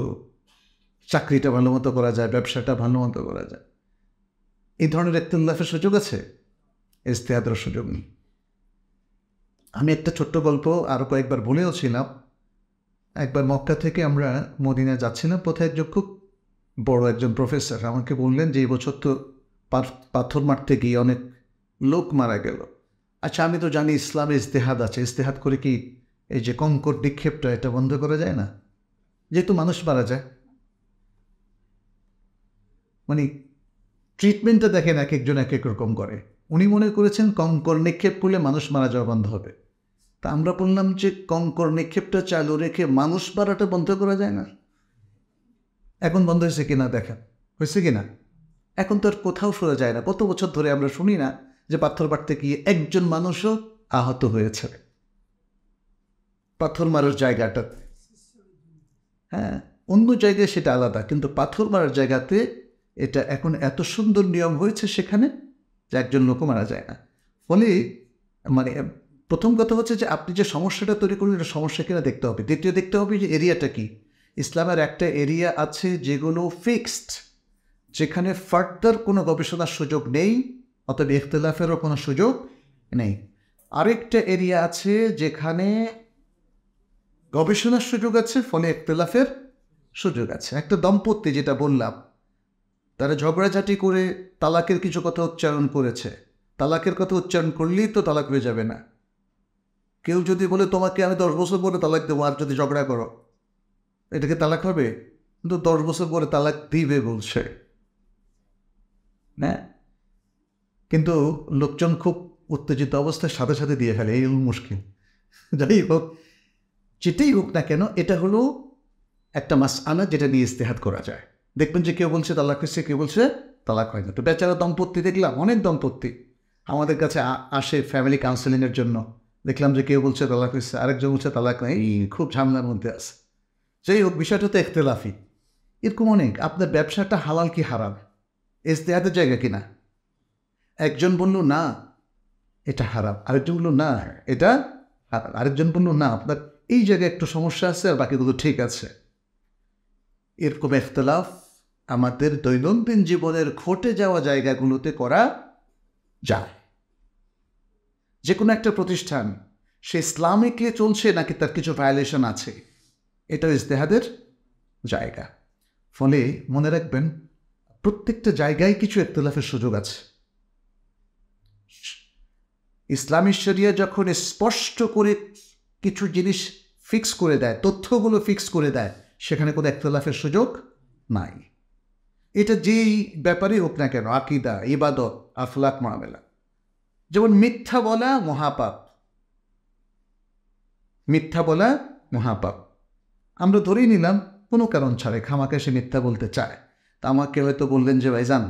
চাকরিটা ভালো মতো করা যায়, ব্যবসাটা ভালো মতো করা যায়। এই ধরনের ইখতিলাফের সুযোগ আছে, ইজতিহাদের সুযোগ নেই। আমি একটা ছোট্ট গল্প আরও কয়েকবার বলেও ছিলাম। একবার মক্কা থেকে আমরা মদিনায় যাচ্ছিলাম, পথে একজন খুব বড় একজন প্রফেসর আমাকে বললেন যে এই বছর তো পাথর মারতে গিয়ে অনেক লোক মারা গেল। আচ্ছা, আমি তো জানি ইসলামে ইজতিহাদ আছে, ইজতিহাদ করে কি এই যে কঙ্কর নিক্ষেপটা এটা বন্ধ করা যায় না? যেহেতু মানুষ মারা যায়, মানে ট্রিটমেন্টটা দেখেন এক একজন এক এক রকম করে। উনি মনে করেছেন কঙ্কর নিক্ষেপ করলে মানুষ মারা যাওয়া বন্ধ হবে। তা আমরা বললাম যে কঙ্কর নিক্ষেপটা চালু রেখে মানুষ মারাটা বন্ধ করা যায় না। এখন বন্ধ হয়েছে কিনা দেখেন, হয়েছে কিনা? এখন তো আর কোথাও শোনা যায় না। কত বছর ধরে আমরা শুনি না যে পাথর মারতে গিয়ে একজন মানুষও আহত হয়েছে পাথর মারার জায়গাটা। হ্যাঁ, অন্য জায়গায় সেটা আলাদা, কিন্তু পাথর মারার জায়গাতে এটা এখন এত সুন্দর নিয়ম হয়েছে সেখানে যে একজন লোকও মারা যায় না। ফলে মানে প্রথম কথা হচ্ছে যে আপনি যে সমস্যাটা তৈরি করবেন এটা সমস্যা কিনা দেখতে হবে। দ্বিতীয় দেখতে হবে যে এরিয়াটা কি। ইসলামের একটা এরিয়া আছে যেগুলো ফিক্সড, যেখানে ফার্দার কোনো গবেষণার সুযোগ নেই, অতএব ইখতিলাফেরও কোনো সুযোগ নেই। আরেকটা এরিয়া আছে যেখানে গবেষণার সুযোগ আছে, ফলে ইখতিলাফের সুযোগ আছে। একটা দম্পতি, যেটা বললাম, তারা ঝগড়াঝাটি করে তালাকের কিছু কথা উচ্চারণ করেছে। তালাকের কথা উচ্চারণ করলেই তো তালাক হয়ে যাবে না। কেউ যদি বলে তোমাকে আমি 10 বছর পরে তালাক দেবো আর যদি ঝগড়া করো, এটাকে তালাক হবে? কিন্তু 10 বছর পরে তালাক দিবে বলছে না, কিন্তু লোকজন খুব উত্তেজিত অবস্থায় সাথে সাথে দিয়ে ফেলে, এই মুশকিল। যাই হোক, যেটাই হোক না কেন, এটা হলো একটা মাসআলা যেটা নিয়ে ইজতিহাদ করা যায়। দেখবেন যে কেউ বলছে তালাক হয়েছে, কেউ বলছে তালাক হয় না। তো বেচারা দম্পতি দেখলাম, অনেক দম্পতি আমাদের কাছে আসে ফ্যামিলি কাউন্সেলিংয়ের জন্য। দেখলাম যে কেউ বলছে তালাক হয়েছে, আরেকজন বলছে তালাক নাই, খুব ঝামেলার মধ্যে আছে। যাই হোক, বিষয়টা তো ইখতিলাফি। এরকম অনেক। আপনার ব্যবসাটা হালাল কি হারাম, ইজতিহাদের জায়গা কিনা। একজন বলল না এটা হারাম, আরেকজন বলল না এটা হারাম, আরেকজন বলল না আপনার এই জায়গায় একটু সমস্যা আছে আর বাকিগুলো ঠিক আছে। এরকম ইখতিলাফ আমাদের দৈনন্দিন জীবনের ঘটে যাওয়া জায়গাগুলোতে করা যায়। যে কোনো একটা প্রতিষ্ঠান সে ইসলামিকে চলছে নাকি তার কিছু ভায়োলেশন আছে, এটাও ইজতিহাদের জায়গা। ফলে মনে রাখবেন, প্রত্যেকটা জায়গায় কিছু ইখতিলাফের সুযোগ আছে। ইসলামী শরিয়া যখন স্পষ্ট করে কিছু জিনিস ফিক্স করে দেয়, তথ্যগুলো ফিক্স করে দেয়, সেখানে কোনো ইখতিলাফের সুযোগ নাই। এটা যেই ব্যাপারই হোক না কেন, আকীদা, ইবাদত, আখলাক, মুআমালা। যেমন মিথ্যা বলা মহাপাপ, মিথ্যা বলা মহাপাপ। আমরা ধরেই নিলাম কোনো কারণ ছাড়াই খামাকে সে মিথ্যা বলতে চায়। তা আমাকে হয়তো বললেন যে ভাইজান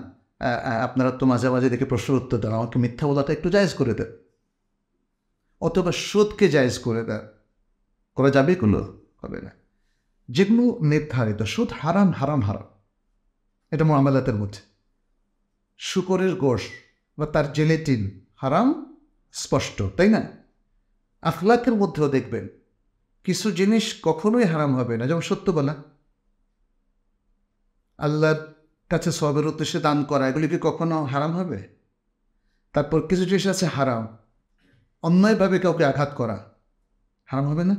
আপনারা তো মাঝে মাঝে দেখে প্রশ্ন উত্তর দেন, আমাকে মিথ্যা বলাটা একটু জায়েজ করে দেন, অথবা সুদকে জায়েজ করে দেন। করা যাবে? কোনো হবে না। যেগুলো নির্ধারিত, সুদ হারাম, হারাম হারাম, এটা মুআমালাতের মধ্যে। শূকরের গোশ বা তার জেলেটিন হারাম, স্পষ্ট, তাই না? আখলাকের মধ্যেও দেখবেন কিছু জিনিস কখনোই হারাম হবে না, যেমন সত্য বলা, আল্লাহর কাছে সওয়াবের উদ্দেশ্যে দান করা, এগুলি কি কখনো হারাম হবে? তারপর কিছু জিনিস আছে হারাম, অন্যায়ভাবে কাউকে আঘাত করা হারাম হবে না?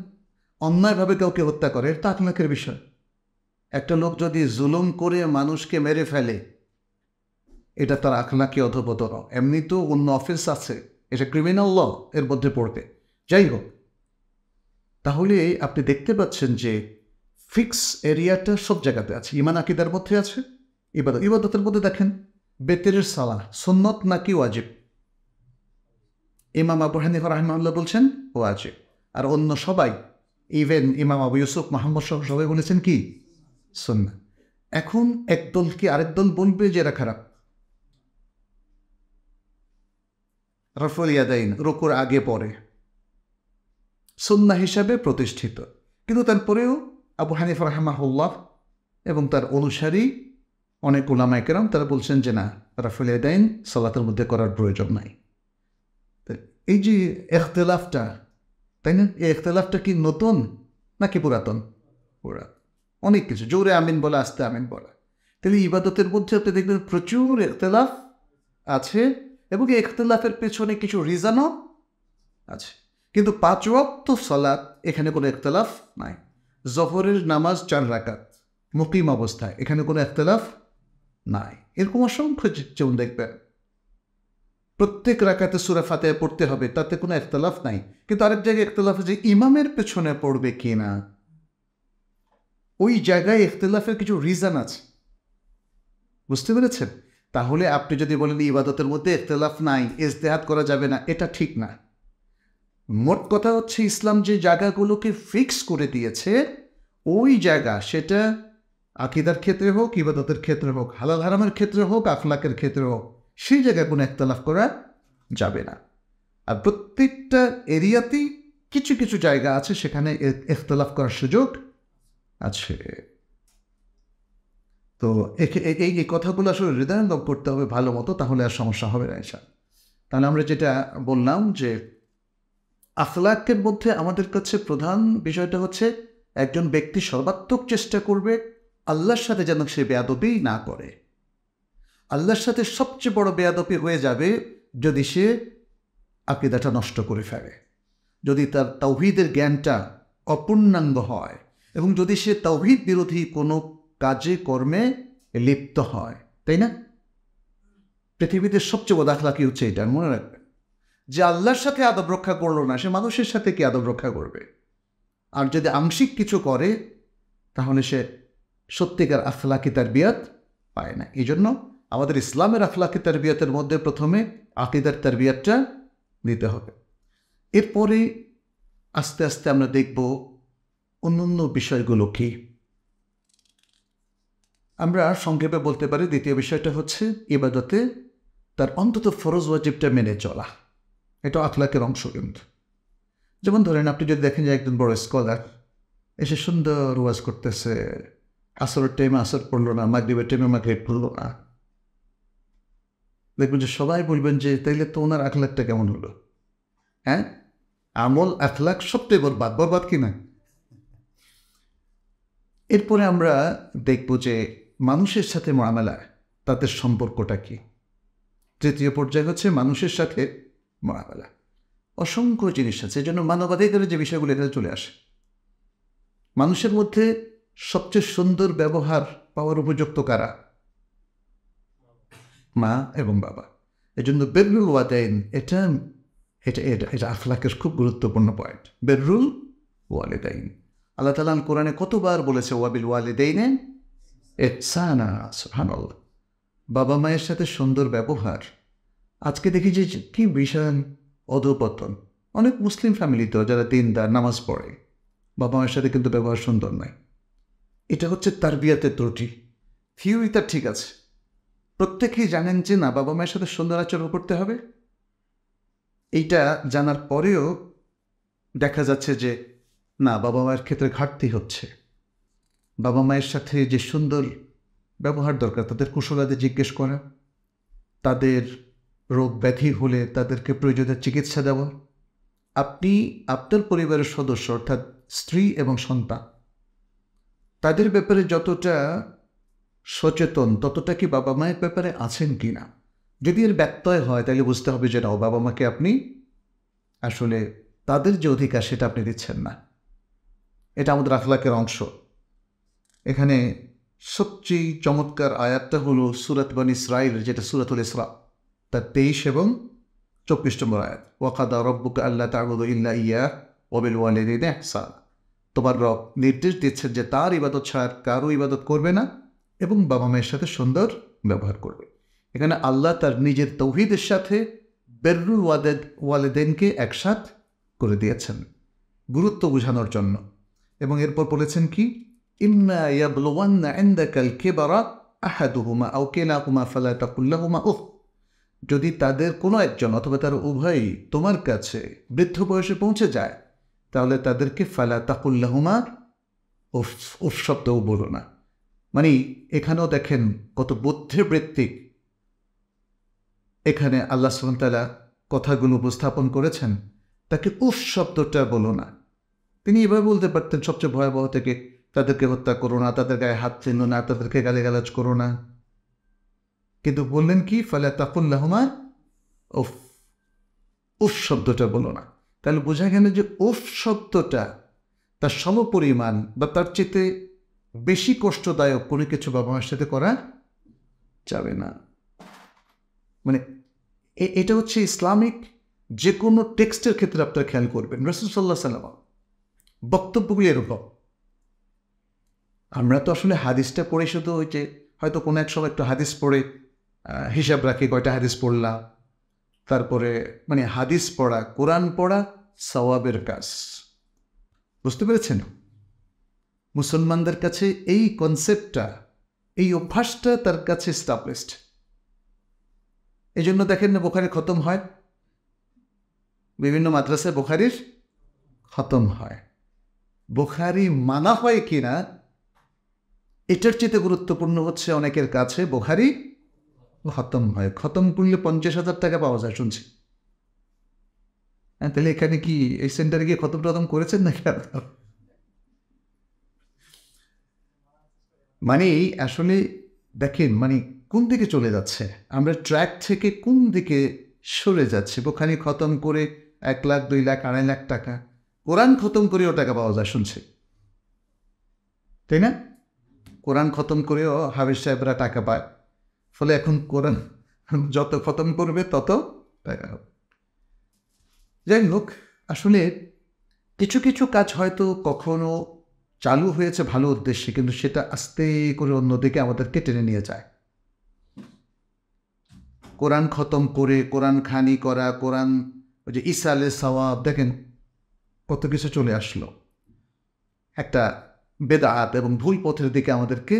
অন্যায়ভাবে কাউকে হত্যা করে, এটা আখলাকের বিষয়। একটা লোক যদি জুলুম করে মানুষকে মেরে ফেলে, এটা তার আখলাকি অধঃপতন। এমনি তো অন্য অফেন্স আছে, এটা ক্রিমিনাল ল এর মধ্যে পড়বে। যাই হোক, তাহলে আপনি দেখতে পাচ্ছেন যে ফিক্স এরিয়াটা সব জায়গাতে আছে। ঈমান আকীদার মধ্যে আছে, ইবাদতের মধ্যে দেখেন বেতেরের সালাহ সুন্নত নাকি ওয়াজিব? ইমাম আবু হানিফা রাহিমাহুল্লাহ বলছেন ওয়াজিব, আর অন্য সবাই, ইভেন ইমাম আবু ইউসুফ, মুহাম্মদ সহ সবাই বলেছেন কি সুন্নাহ। এখন একদল কি আরেক দল বলবে যে এরা খারাপ। রাফুল ইয়াদাইন রুকুর আগে পরে সুন্নাহ হিসাবে প্রতিষ্ঠিত, কিন্তু তারপরেও আবু হানিফা রাহিমাহুল্লাহ এবং তার অনুসারী অনেক উলামায়ে কেরাম তারা বলছেন যে না, রাফুল ইয়াদাইন সালাতের মধ্যে করার প্রয়োজন নাই। এই যে ইখতিলাফটা, তাই না, এই ইখতিলাফটা কি নতুন নাকি পুরাতন? পুরাতন। অনেক কিছু, জোরে আমিন বলা, আস্তে আমিন বলা। তাহলে ইবাদতের মধ্যে আপনি দেখবেন প্রচুর ইখতিলাফ আছে, এবং এই ইখতিলাফের পেছনে কিছু রিজনও আছে। কিন্তু 5 ওয়াক্ত সালাত, এখানে কোনো ইখতিলাফ নাই। জোহরের নামাজ 4 রাকাত মুকিম অবস্থায়, এখানে কোনো ইখতিলাফ নাই। এরকম অসংখ্য যেমন দেখবেন প্রত্যেক রাকাতে সূরা ফাতিহা পড়তে হবে, তাতে কোনো ইখতিলাফ নাই। কিন্তু আরেক জায়গায় ইখতিলাফ যে ইমামের পেছনে পড়বে কি না, ওই জায়গায় ইখতিলাফের কিছু রিজন আছে। বুঝতে পেরেছেন? তাহলে আপনি যদি বলেন ইবাদতের মধ্যে ইখতিলাফ নাই, ইজতিহাদ করা যাবে না, এটা ঠিক না। মোট কথা হচ্ছে ইসলাম যে জায়গাগুলোকে ফিক্স করে দিয়েছে ওই জায়গা, সেটা আকিদার ক্ষেত্রে হোক, ইবাদতের ক্ষেত্রে হোক, হালাল হারামের ক্ষেত্রে হোক, আখলাকের ক্ষেত্রে হোক, সেই জায়গায় কোনো একতলাফ করা যাবে না। আর প্রত্যেকটা এরিয়াতেই কিছু কিছু জায়গা আছে সেখানে ইখতলাফ করার সুযোগ আছে। তো এই কথাগুলো আসলে হৃদয়ঙ্গম করতে হবে ভালো মতো, তাহলে আর সমস্যা হবে না ইনশাআল্লাহ। তাহলে আমরা যেটা বললাম যে আখলাকের মধ্যে আমাদের কাছে প্রধান বিষয়টা হচ্ছে একজন ব্যক্তি সর্বাত্মক চেষ্টা করবে আল্লাহর সাথে যেন সে বেয়াদবি না করে। আল্লাহর সাথে সবচেয়ে বড় বেয়াদবি হয়ে যাবে যদি সে আকীদাটা নষ্ট করে ফেলে, যদি তার তাওহীদের জ্ঞানটা অপূর্ণাঙ্গ হয়, এবং যদি সে তাওহীদ বিরোধী কোনো কাজে কর্মে লিপ্ত হয়, তাই না? পৃথিবীতে সবচেয়ে বড় আখলাকি হচ্ছে এটা, মনে রাখবেন। যে আল্লাহর সাথে আদব রক্ষা করলো না, সে মানুষের সাথে কি আদব রক্ষা করবে? আর যদি আংশিক কিছু করে তাহলে সে সত্যিকার আখলাকি তারবিয়াত পায় না। এই জন্য আমাদের ইসলামের আখলাকি তারবিয়াতের মধ্যে প্রথমে আকীদার তারবিয়াতটা দিতে হবে। এরপরে আস্তে আস্তে আমরা দেখব অন্যান্য বিষয়গুলো কি। আমরা সংক্ষেপে বলতে পারি দ্বিতীয় বিষয়টা হচ্ছে ইবাদতে তার অন্তত ফরজ ওয়াজিবটা মেনে চলা। এটা আখলাকের অংশ। কিন্তু যেমন ধরেন, আপনি যদি দেখেন যে একজন বড় স্কলার এসে সুন্দর ওয়াজ করতেছে, আসরের টাইমে আসর পড়লো না, মাগরিবের টাইমে মাগরিব পড়লো না, দেখবেন যে সবাই বলবেন যে তাইলে তো ওনার আখলাকটা কেমন হলো? হ্যাঁ, আমল আখলাক সবটাই বরবাদ, বরবাদ কি না? এরপরে আমরা দেখব যে মানুষের সাথে মুআমালা, তাদের সম্পর্কটা কি। তৃতীয় পর্যায়ে হচ্ছে মানুষের সাথে মুআমালা। অসংখ্য জিনিস আছে, এজন্য মানবাধিকারের যে বিষয়গুলো এখানে চলে আসে। মানুষের মধ্যে সবচেয়ে সুন্দর ব্যবহার পাওয়ার উপযুক্ত কারা? মা এবং বাবা। এজন্য বিররুল ওয়ালিদাইন এটা এটা এটা এটা আখলাকের খুব গুরুত্বপূর্ণ পয়েন্ট। বিররুল ওয়ালিদাইন, আল্লাহ তাআলা কোরআনে কতবার বলেছে ওয়াবিল ওয়ালিদাইনে ইহসানা। সুবহানাল্লাহ, বাবা মায়ের সাথে সুন্দর ব্যবহার। আজকে দেখি যে কি বিশাল অধঃপতন অনেক মুসলিম ফ্যামিলিতেও, যারা দিনদার নামাজ পড়ে, বাবা মায়ের সাথে কিন্তু ব্যবহার সুন্দর নয়। এটা হচ্ছে তারবিয়াতের ত্রুটি। থিওরিটা ঠিক আছে, প্রত্যেকেই জানেন যে না, বাবা মায়ের সাথে সুন্দর আচরণ করতে হবে। এইটা জানার পরেও দেখা যাচ্ছে যে না, বাবা মায়ের ক্ষেত্রে ঘাটতি হচ্ছে। বাবা মায়ের সাথে যে সুন্দর ব্যবহার দরকার, তাদের কুশলাদি জিজ্ঞেস করা, তাদের রোগ ব্যাধি হলে তাদেরকে প্রয়োজনীয় চিকিৎসা দেওয়া। আপনি আপনার পরিবারের সদস্য অর্থাৎ স্ত্রী এবং সন্তান, তাদের ব্যাপারে যতটা সচেতন ততটা কি বাবা মায়ের ব্যাপারে আছেন কি না? যদি এর ব্যত্যয় হয় তাহলে বুঝতে হবে যে না, বাবা মাকে আপনি আসলে তাদের যে অধিকার সেটা আপনি দিচ্ছেন না। এটা আমাদের আখলাকের অংশ। এখানে সবচেয়ে চমৎকার আয়াতটা হলো সূরাত বনী ইসরাঈল, যেটা সূরাতুল ইসরা, তার 23 এবং 24 নম্বর আয়াত। ওয়াকাদা রব্বুকা আল্লা তা'বুদু ইল্লা ইয়্যাহু ওয়া বিল ওয়ালিদাইনি ইহসানা। তোমার রব নির্দেশ দিচ্ছেন যে তার ইবাদত ছাড়া কারো ইবাদত করবে না এবং বাবা মায়ের সাথে সুন্দর ব্যবহার করবে। এখানে আল্লাহ তার নিজের তাওহীদের সাথে বিররুল ওয়ালিদাইনকে একসাথ করে দিয়েছেন গুরুত্ব বোঝানোর জন্য। এবং এরপর বলেছেন কি, ইম্মা ইয়াবলুগান্না ইনদাকাল কিবারা আহাদুহুমা আও কিলাহুমা ফালা তাকুল লাহুমা উফ। যদি তাদের কোনো একজন অথবা তার উভয়ই তোমার কাছে বৃদ্ধ বয়সে পৌঁছে যায়, তাহলে তাদেরকে ফালা তাকুল লাহুমা উফ, উফ শব্দও বলো না। মানে এখানেও দেখেন কত বুদ্ধিবৃত্তিক এখানে আল্লাহ সুবহানাহু ওয়া তাআলা কথাগুলো উপস্থাপন করেছেন। তাকে উফ শব্দটা বলো না। তিনি এভাবে বলতে পারতেন সবচেয়ে ভয়াবহ থেকে, তাদেরকে হত্যা করো না, তাদের গায়ে হাত চিহ্ন না, তাদেরকে গালিগালাজ করো না। কিন্তু বললেন কি, ফালা তাকুল লাহুমা উফ, উফ শব্দটা বলো না। তাহলে বোঝা গেল যে উফ শব্দটা তার সমপরিমাণ বা তার চেয়ে বেশি কষ্টদায়ক কোনো কিছু বাবা মায়ের সাথে করা যাবে না। মানে এটা হচ্ছে ইসলামিক যে কোনো টেক্সটের ক্ষেত্রে আপনারা খেয়াল করবেন। রাসূল সাল্লাল্লাহু আলাইহি ওয়াসাল্লাম বক্তব্যগুলি এরকম। আমরা তো আসলে হাদিসটা পড়ে শুধু ওই যে হয়তো কোনো এক সময় একটু হাদিস পড়ে হিসাব রাখি কয়টা হাদিস পড়লাম, তারপরে মানে হাদিস পড়া, কোরআন পড়া সওয়াবের কাজ। বুঝতে পেরেছেন? মুসলমানদের কাছে এই কনসেপ্টটা, এই অভ্যাসটা তার কাছে এস্টাবলিশড। এই জন্য দেখেন না বুখারি খতম হয়, বিভিন্ন মাদ্রাসায় বুখারির খতম হয়। বুখারি মানা হয় কিনা এটার চেয়ে গুরুত্বপূর্ণ হচ্ছে অনেকের কাছে বুখারি খতম হয়। খতম করলে 50,000 টাকা পাওয়া যায় শুনছি। হ্যাঁ, তাহলে এখানে কি এই সেন্টারে গিয়ে খতম টতম করেছেন নাকি? মানে আসলে দেখেন মানে কোন দিকে চলে যাচ্ছে, আমরা ট্র্যাক থেকে কোন দিকে সরে যাচ্ছে। বুখারি খতম করে 1 লাখ 2 লাখ 2.5 লাখ টাকা, কোরআন খতম করেও টাকা পাওয়া যায় শুনছি, তাই না? কোরআন খতম করেও হাফেজ সাহেবরা টাকা পায়। ফলে এখন কোরআন যত খতম করবে তত টাকা হবে। যাই হোক, আসলে কিছু কিছু কাজ হয়তো কখনো চালু হয়েছে ভালো উদ্দেশ্যে, কিন্তু সেটা আস্তে করে অন্যদিকে আমাদেরকে টেনে নিয়ে যায়। কোরআন খতম করে, কোরআন খানি করা, কোরআন ওই যে ইসালে সওয়াব, দেখেন কত কিছু চলে আসলো। একটা বেদাত এবং ভুল পথের দিকে আমাদেরকে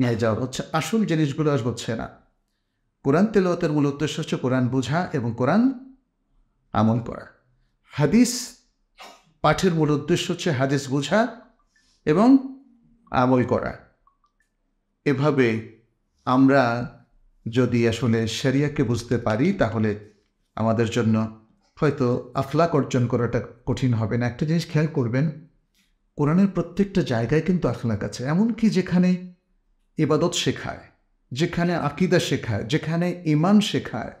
নিয়ে যাওয়া হচ্ছে। আসল জিনিসগুলো আর হচ্ছে না। কোরআন তেলাওয়াতের মূল উদ্দেশ্য হচ্ছে কোরআন বোঝা এবং কোরআন আমল করা। হাদিস পাঠের মূল উদ্দেশ্য হচ্ছে হাদিস বোঝা এবং আমল করা। এভাবে আমরা যদি আসলে শরিয়াকে বুঝতে পারি তাহলে আমাদের জন্য হয়তো আখলাক অর্জন করাটা কঠিন হবে না। একটা জিনিস খেয়াল করবেন, কোরআনের প্রত্যেকটা জায়গায় কিন্তু আখলাক আছে। এমনকি যেখানে ইবাদত শেখায়, যেখানে আকিদা শেখায়, যেখানে ঈমান শেখায়,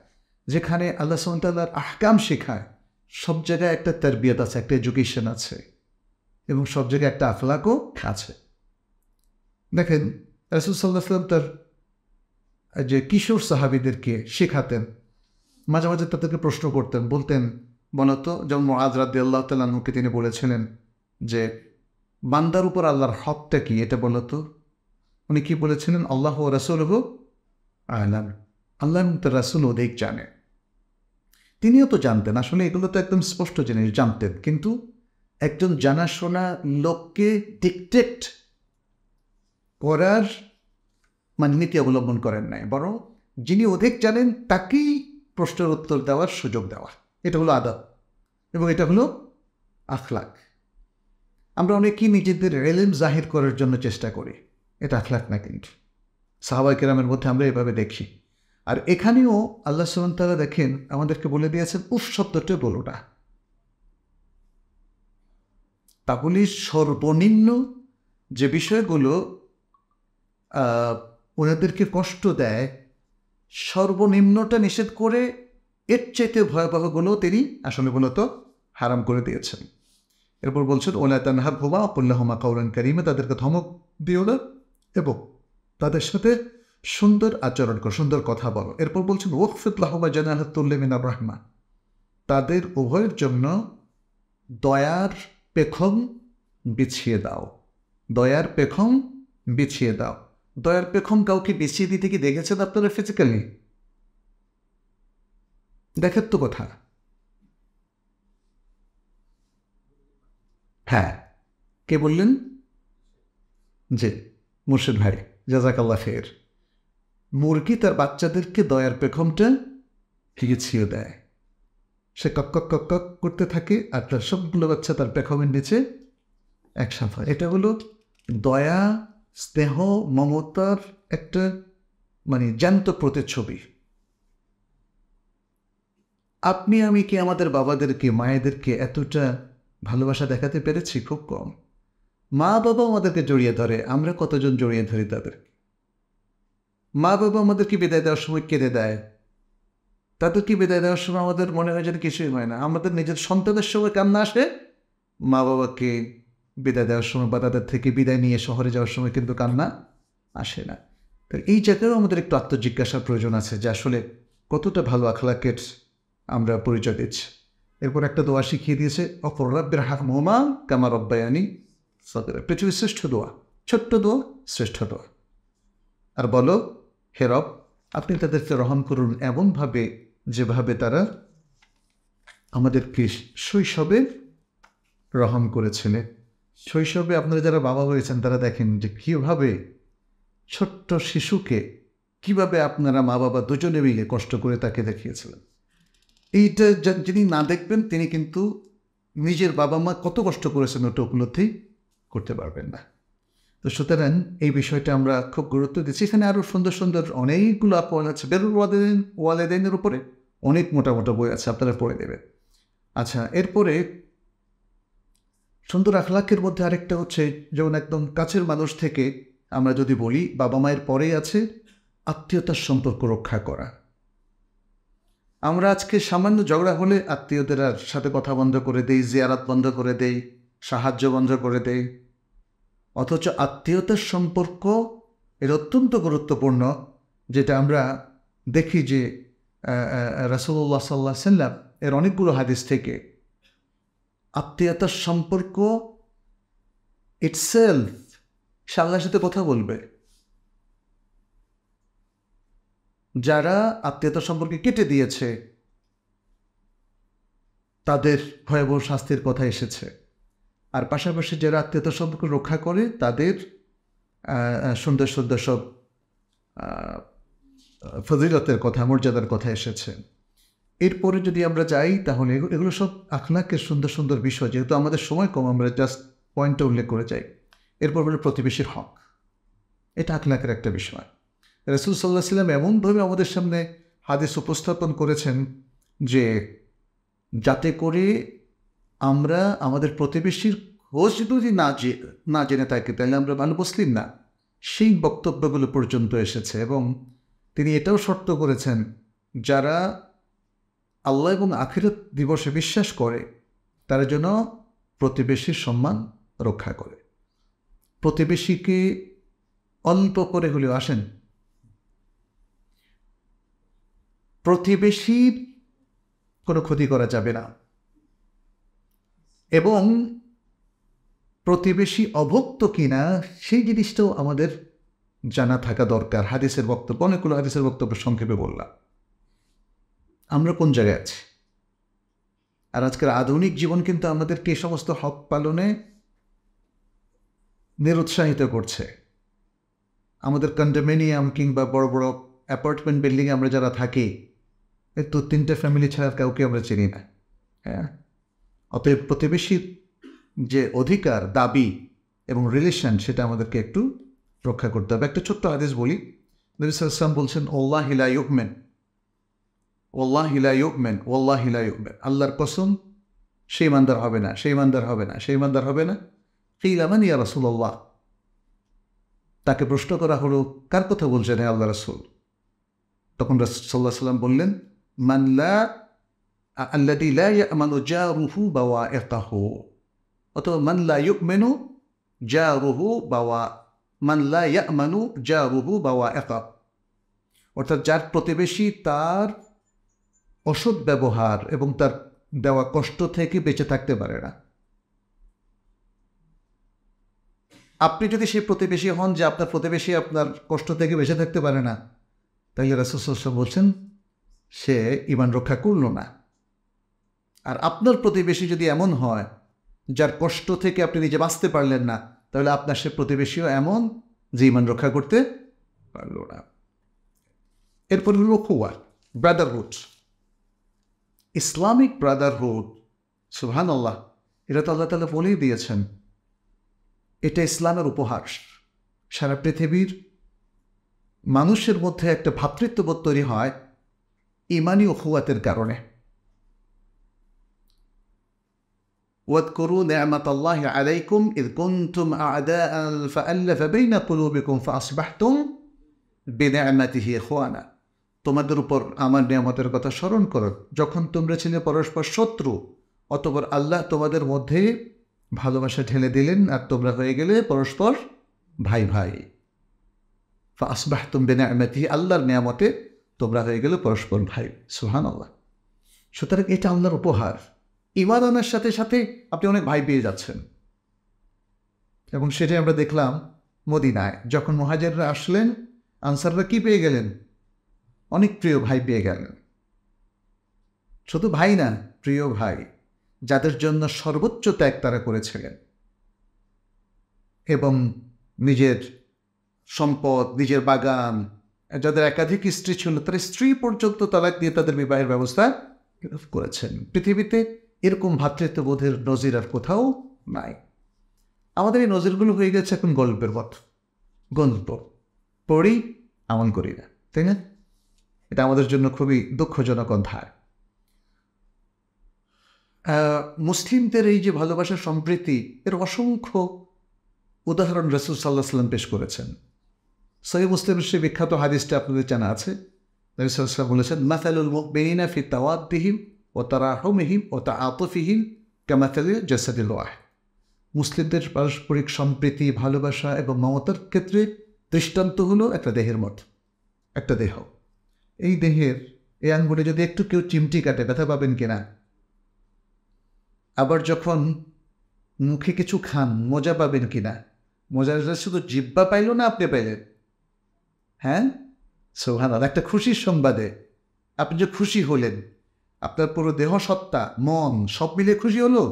যেখানে আল্লাহ সুবহানাহু ওয়া তাআলার আহকাম শেখায়, সব জায়গায় একটা তারবিয়াত আছে, একটা এডুকেশন আছে এবং সব জায়গায় একটা আখলাকও আছে। দেখেন রাসূল সাল্লাল্লাহু আলাইহি ওয়াসাল্লাম তার যে কিশোর সাহাবীদেরকে শেখাতেন, মাঝে মাঝে তাদেরকে প্রশ্ন করতেন, বলতেন বলতো, যেমন মুআয রাদিয়াল্লাহু তাআলা আনহুকে তিনি বলেছিলেন যে বান্দার উপর আল্লাহর হকটা কি এটা বলতো। উনি কি বলেছিলেন? আল্লাহ ওয়া রাসূলুহু আ'লাম, আল্লাহ এবং তার রাসূল অধিক জানে। তিনিও তো জানতেন, আসলে এগুলো তো একদম স্পষ্ট জিনিস জানতেন, কিন্তু একজন জানাশোনা লোককে ডিকটেট করার মানে নীতি অবলম্বন করেন নাই, বরং যিনি অধিক জানেন তাকেই প্রশ্নের উত্তর দেওয়ার সুযোগ দেওয়া। এটা হলো আদব এবং এটা হলো আখলাক। আমরা অনেকেই নিজেদের ইলম জাহির করার জন্য চেষ্টা করি, এটা আখলাক না। কিন্তু সাহাবায়ে কেরামের মধ্যে আমরা এভাবে দেখি। আর এখানেও আল্লাহ সুবহানাহু ওয়া তাআলা দেখেন আমাদেরকে বলে দিয়েছেন উফ শব্দটা বলো না। তাহলে সর্বনিম্ন যে বিষয়গুলো ওনাদেরকে কষ্ট দেয়, সর্বনিম্নটা নিষেধ করে এর চাইতে ভয়াবহগুলো তিনি আসলে মূলত হারাম করে দিয়েছেন। এরপর বলছেন ওলা তানহারহুমা ওয়া কুল লাহুমা কাওলান কারীমা, তাদেরকে ধমক দিও না এবং তাদের সাথে সুন্দর আচরণ করো, সুন্দর কথা বলো। এরপর বলছেন ওয়াখফিদ লাহুমা জানাহা তুল্লি মিনার রাহমা, তাদের উভয়ের জন্য দয়ার পেখম বিছিয়ে দাও। দয়ার পেখম বিছিয়ে দাও। দয়ার পেখম কাউকে বিছিয়ে দিতে কি দেখেছেন আপনারা ফিজিক্যালি? দেখেন তো কথা। হ্যাঁ, কে বললেন? জি, মুর্শিদ ভাই, জাযাকাল্লাহ খের। মুরগি তার বাচ্চাদেরকে দয়ার পেখমটা বিছিয়ে দেয়। সে কক কক কক কক করতে থাকে আর তার সবগুলো বাচ্চা তার পেখমের নিচে একসাথে। এটা হলো দয়া, স্নেহ, মমতার একটা মানে জ্যান্ত প্রতিচ্ছবি। আপনি আমি কি আমাদের বাবাদেরকে মায়েদেরকে এতটা ভালোবাসা দেখাতে পেরেছি? খুব কম। মা বাবা আমাদেরকে জড়িয়ে ধরে, আমরা কতজন জড়িয়ে ধরি তাদের? মা বাবা আমাদেরকে বিদায় দেওয়ার সময় কেঁদে দেয়, তাদেরকে বিদায় দেওয়ার সময় আমাদের মনে হয় যেন কিছুই হয় না। আমাদের নিজের সন্তানের সময় কান্না আসে, মা বাবাকে বিদায় দেওয়ার সময় বা তাদের থেকে বিদায় নিয়ে শহরে যাওয়ার সময় কিন্তু কান্না আসে না। তো এই জায়গায়ও আমাদের একটু আত্মজিজ্ঞাসার প্রয়োজন আছে যে আসলে কতটা ভালো আখলাকের আমরা পরিচয় দিচ্ছি। এরপর একটা দোয়া শিখিয়ে দিয়েছে অকুর রাব্বির হামহুমা কামা রাব্বায়ানি সগীরা। পৃথিবীর শ্রেষ্ঠ দোয়া, ছোট্ট দোয়া, শ্রেষ্ঠ দোয়া। আর বলো হে রব, আপনি তাদেরকে রহম করুন এমনভাবে যেভাবে তারা আমাদেরকে শৈশবে রহম করেছিলেন। শৈশবে আপনারা যারা বাবা হয়েছেন তারা দেখেন যে কীভাবে ছোট্ট শিশুকে কিভাবে আপনারা মা বাবা দুজনে মিলে কষ্ট করে তাকে দেখিয়েছিলেন। এইটা যিনি না দেখবেন তিনি কিন্তু নিজের বাবা মা কত কষ্ট করেছেন ওটা উপলব্ধি করতে পারবেন না। তো সুতরাং এই বিষয়টা আমরা খুব গুরুত্ব দিচ্ছি। এখানে আরও সুন্দর সুন্দর অনেকগুলো আপওয়াল আছে, বেরুল ওয়ালেদাইনের উপরে অনেক মোটা মোটা বই আছে, আপনারা পড়ে দেবেন। আচ্ছা, এরপরে সুন্দর আখলাকের মধ্যে আরেকটা হচ্ছে, যেমন একদম কাছের মানুষ থেকে আমরা যদি বলি, বাবা মায়ের পরেই আছে আত্মীয়তার সম্পর্ক রক্ষা করা। আমরা আজকে সামান্য ঝগড়া হলে আত্মীয়দের সাথে কথা বন্ধ করে দেই, জিয়ারাত বন্ধ করে দেই, সাহায্য বন্ধ করে দেই। অথচ আত্মীয়তার সম্পর্ক এর অত্যন্ত গুরুত্বপূর্ণ, যেটা আমরা দেখি যে রাসূলুল্লাহ সাল্লাল্লাহু আলাইহি ওয়াসাল্লাম এর অনেকগুলো হাদিস থেকে আত্মীয়তার সম্পর্ক ইটসেলফ সে আল্লাহর সাথে কথা বলবে। যারা আত্মীয়তার সম্পর্কে কেটে দিয়েছে তাদের ভয়াবহ শাস্তির কথা এসেছে, আর পাশাপাশি যারা আত্মীয়তার সম্পর্ক রক্ষা করে তাদের সুন্দর সুন্দর সব ফজিলতের কথা, মর্যাদার কথা এসেছে। এরপরে যদি আমরা যাই তাহলে এগুলো সব আখলাকের সুন্দর সুন্দর বিষয়, যেহেতু আমাদের সময় কম আমরা জাস্ট পয়েন্টটা উল্লেখ করে যাই। এরপর হলো প্রতিবেশীর হক, এটা আখলাকের একটা বিষয়। রাসূল সাল্লাল্লাহু আলাইহি ওয়াসাল্লাম এমনভাবে আমাদের সামনে হাদিস উপস্থাপন করেছেন যে যাতে করে আমরা আমাদের প্রতিবেশীর খোঁজ যদি না জেনে থাকি তাহলে আমরা ভালো মুসলিম না, সেই বক্তব্যগুলো পর্যন্ত এসেছে। এবং তিনি এটাও শর্ত করেছেন যারা আল্লাহ এবং আখিরাত দিবসে বিশ্বাস করে তারা যেন প্রতিবেশীর সম্মান রক্ষা করে। প্রতিবেশীকে অল্প করে হলেও আসেন, প্রতিবেশীর কোনো ক্ষতি করা যাবে না, এবং প্রতিবেশী অভুক্ত কিনা সেই জিনিসটাও আমাদের জানা থাকা দরকার। হাদিসের বক্তব্য, অনেকগুলো হাদিসের বক্তব্য সংক্ষেপে বললাম। আমরা কোন জায়গায় আছি? আর আজকের আধুনিক জীবন কিন্তু আমাদেরকে এই সমস্ত হক পালনে নিরুৎসাহিত করছে। আমাদের কন্ডোমিনিয়াম কিংবা বড় বড় অ্যাপার্টমেন্ট বিল্ডিংয়ে আমরা যারা থাকি, এই 2-3টে ফ্যামিলি ছাড়া কাউকে আমরা চিনি না। হ্যাঁ, অতএব প্রতিবেশীর যে অধিকার, দাবি এবং রিলেশন, সেটা আমাদেরকে একটু রক্ষা করতে হবে। একটা ছোট্ট হাদিস বলি। নবী সাল্লাল্লাহু আলাইহি ওয়াসাল্লাম বলছেন, ওয়াল্লাহি লা ইউমিন, ওয়াল্লাহি লা ইউমিন, ওয়াল্লাহি লা ইউমিন, আল্লাহর কসম সে ইমানদার হবে না, সে ইমানদার হবে না, সে ইমানদার হবে না। কিলা মান ইয়া রাসূলুল্লাহ, তাকে প্রশ্ন করা হলো কার কথা বলছেন হে আল্লাহ রাসূল? তখন রাসূল সাল্লাল্লাহু আলাইহি ওয়াসাল্লাম বললেন, মান লা আল্লাযী লা ইয়ামানু জারুহু বাওয়াইকাহু, অথবা মান লা ইউমিনু জারুহু মান লা ইয়ামানু জারুহু বাওয়াইকাহু, অর্থাৎ যার প্রতিবেশী তার অসৎ ব্যবহার এবং তার দেওয়া কষ্ট থেকে বেঁচে থাকতে পারে না। আপনি যদি সেই প্রতিবেশী হন যে আপনার প্রতিবেশী আপনার কষ্ট থেকে বেঁচে থাকতে পারে না, তাহলে রাসূল সাল্লাল্লাহু আলাইহি ওয়াসাল্লাম বলছেন সে ঈমান রক্ষা করল না। আর আপনার প্রতিবেশী যদি এমন হয় যার কষ্ট থেকে আপনি নিজে বাঁচতে পারলেন না, তাহলে আপনার সে প্রতিবেশীও এমন যে ঈমান রক্ষা করতে পারল না। এরপর হল উখুয়া, ব্রাদারহুড, ইসলামিক ব্রাদারহুড। সুবহানাল্লাহ, এটা তো আল্লাহ তাআলা বলেই দিয়েছেন, এটা ইসলামের উপহার। সারা পৃথিবীর মানুষের মধ্যে একটা ভ্রাতৃত্ববোধ তৈরি হয় ইমানি উখুয়াতের কারণে। واذكروا نعمة الله عليكم إذ كنتم أعداء فألف بين قلوبكم فأصبحتم بنعمته إخوانا, তোমাদের উপর আমার নিয়ামতের কথা স্মরণ করো, যখন তোমরা ছিলে পরস্পর শত্রু, অতঃপর আল্লাহ তোমাদের মধ্যে ভালোবাসা ঢেলে দিলেন আর তোমরা হয়ে গেলে পরস্পর ভাই ভাই। ফাসবাহতুম বিনিআমাতিহি, আল্লাহর নিয়ামতে তোমরা হয়ে গেলে পরস্পর ভাই। সুবহানাল্লাহ। সুতরাং এটা আল্লাহর উপহার। ঈমান আনার সাথে সাথে আপনি অনেক ভাই পেয়ে যাচ্ছেন, এবং সেটাই আমরা দেখলাম মদিনায় যখন মুহাজিররা আসলেন, আনসাররা কি পেয়ে গেলেন? অনেক প্রিয় ভাই পেয়ে গেলেন। শুধু ভাই না, প্রিয় ভাই, যাদের জন্য সর্বোচ্চ ত্যাগ তারা করেছিলেন এবং নিজের সম্পদ, নিজের বাগান, যাদের একাধিক স্ত্রী ছিল তার স্ত্রী পর্যন্ত তালাক দিয়ে তাদের বিবাহের ব্যবস্থা করেছেন। পৃথিবীতে এরকম ভ্রাতৃত্ববোধের নজির আর কোথাও নাই। আমাদের এই নজিরগুলো হয়ে গেছে এখন গল্পের মতো, গল্প পড়ি, আমল করি না, তাই না? এটা আমাদের জন্য খুবই দুঃখজনক অধ্যায়। মুসলিমদের এই যে ভালোবাসা সম্প্রীতি, এর অসংখ্য উদাহরণ রাসূল সাল্লাল্লাহু আলাইহি ওয়াসাল্লাম পেশ করেছেন। সহিহ মুসলিমের সেই বিখ্যাত হাদিসটা আপনাদের জানা আছে। নবী সাল্লাল্লাহু আলাইহি ওয়াসাল্লাম বলেছেন, মাসালুল মুমিনিনা ফি তাওয়াদ্দিহিম ওয়া তারাহুমিহিম ওয়া তাআতুফিহিম কামাসালিল জাসাদিল ওয়াহিদ। মুসলিমদের পারস্পরিক সম্প্রীতি, ভালোবাসা এবং মমতার ক্ষেত্রে দৃষ্টান্ত হলো একটা দেহের মতো, একটা দেহ। এই দেহের এই আঙ্গুলে যদি একটু কেউ চিমটি কাটে ব্যথা পাবেন কিনা? আবার যখন মুখে কিছু খান মজা পাবেন কিনা? মজাটা শুধু জিহ্বা পাইল না আপনি পাইলেন? হ্যাঁ, সুবহানাল্লাহ। একটা খুশির সংবাদে আপনি যে খুশি হলেন, আপনার পুরো দেহ, সত্তা, মন সব মিলে খুশি হলো,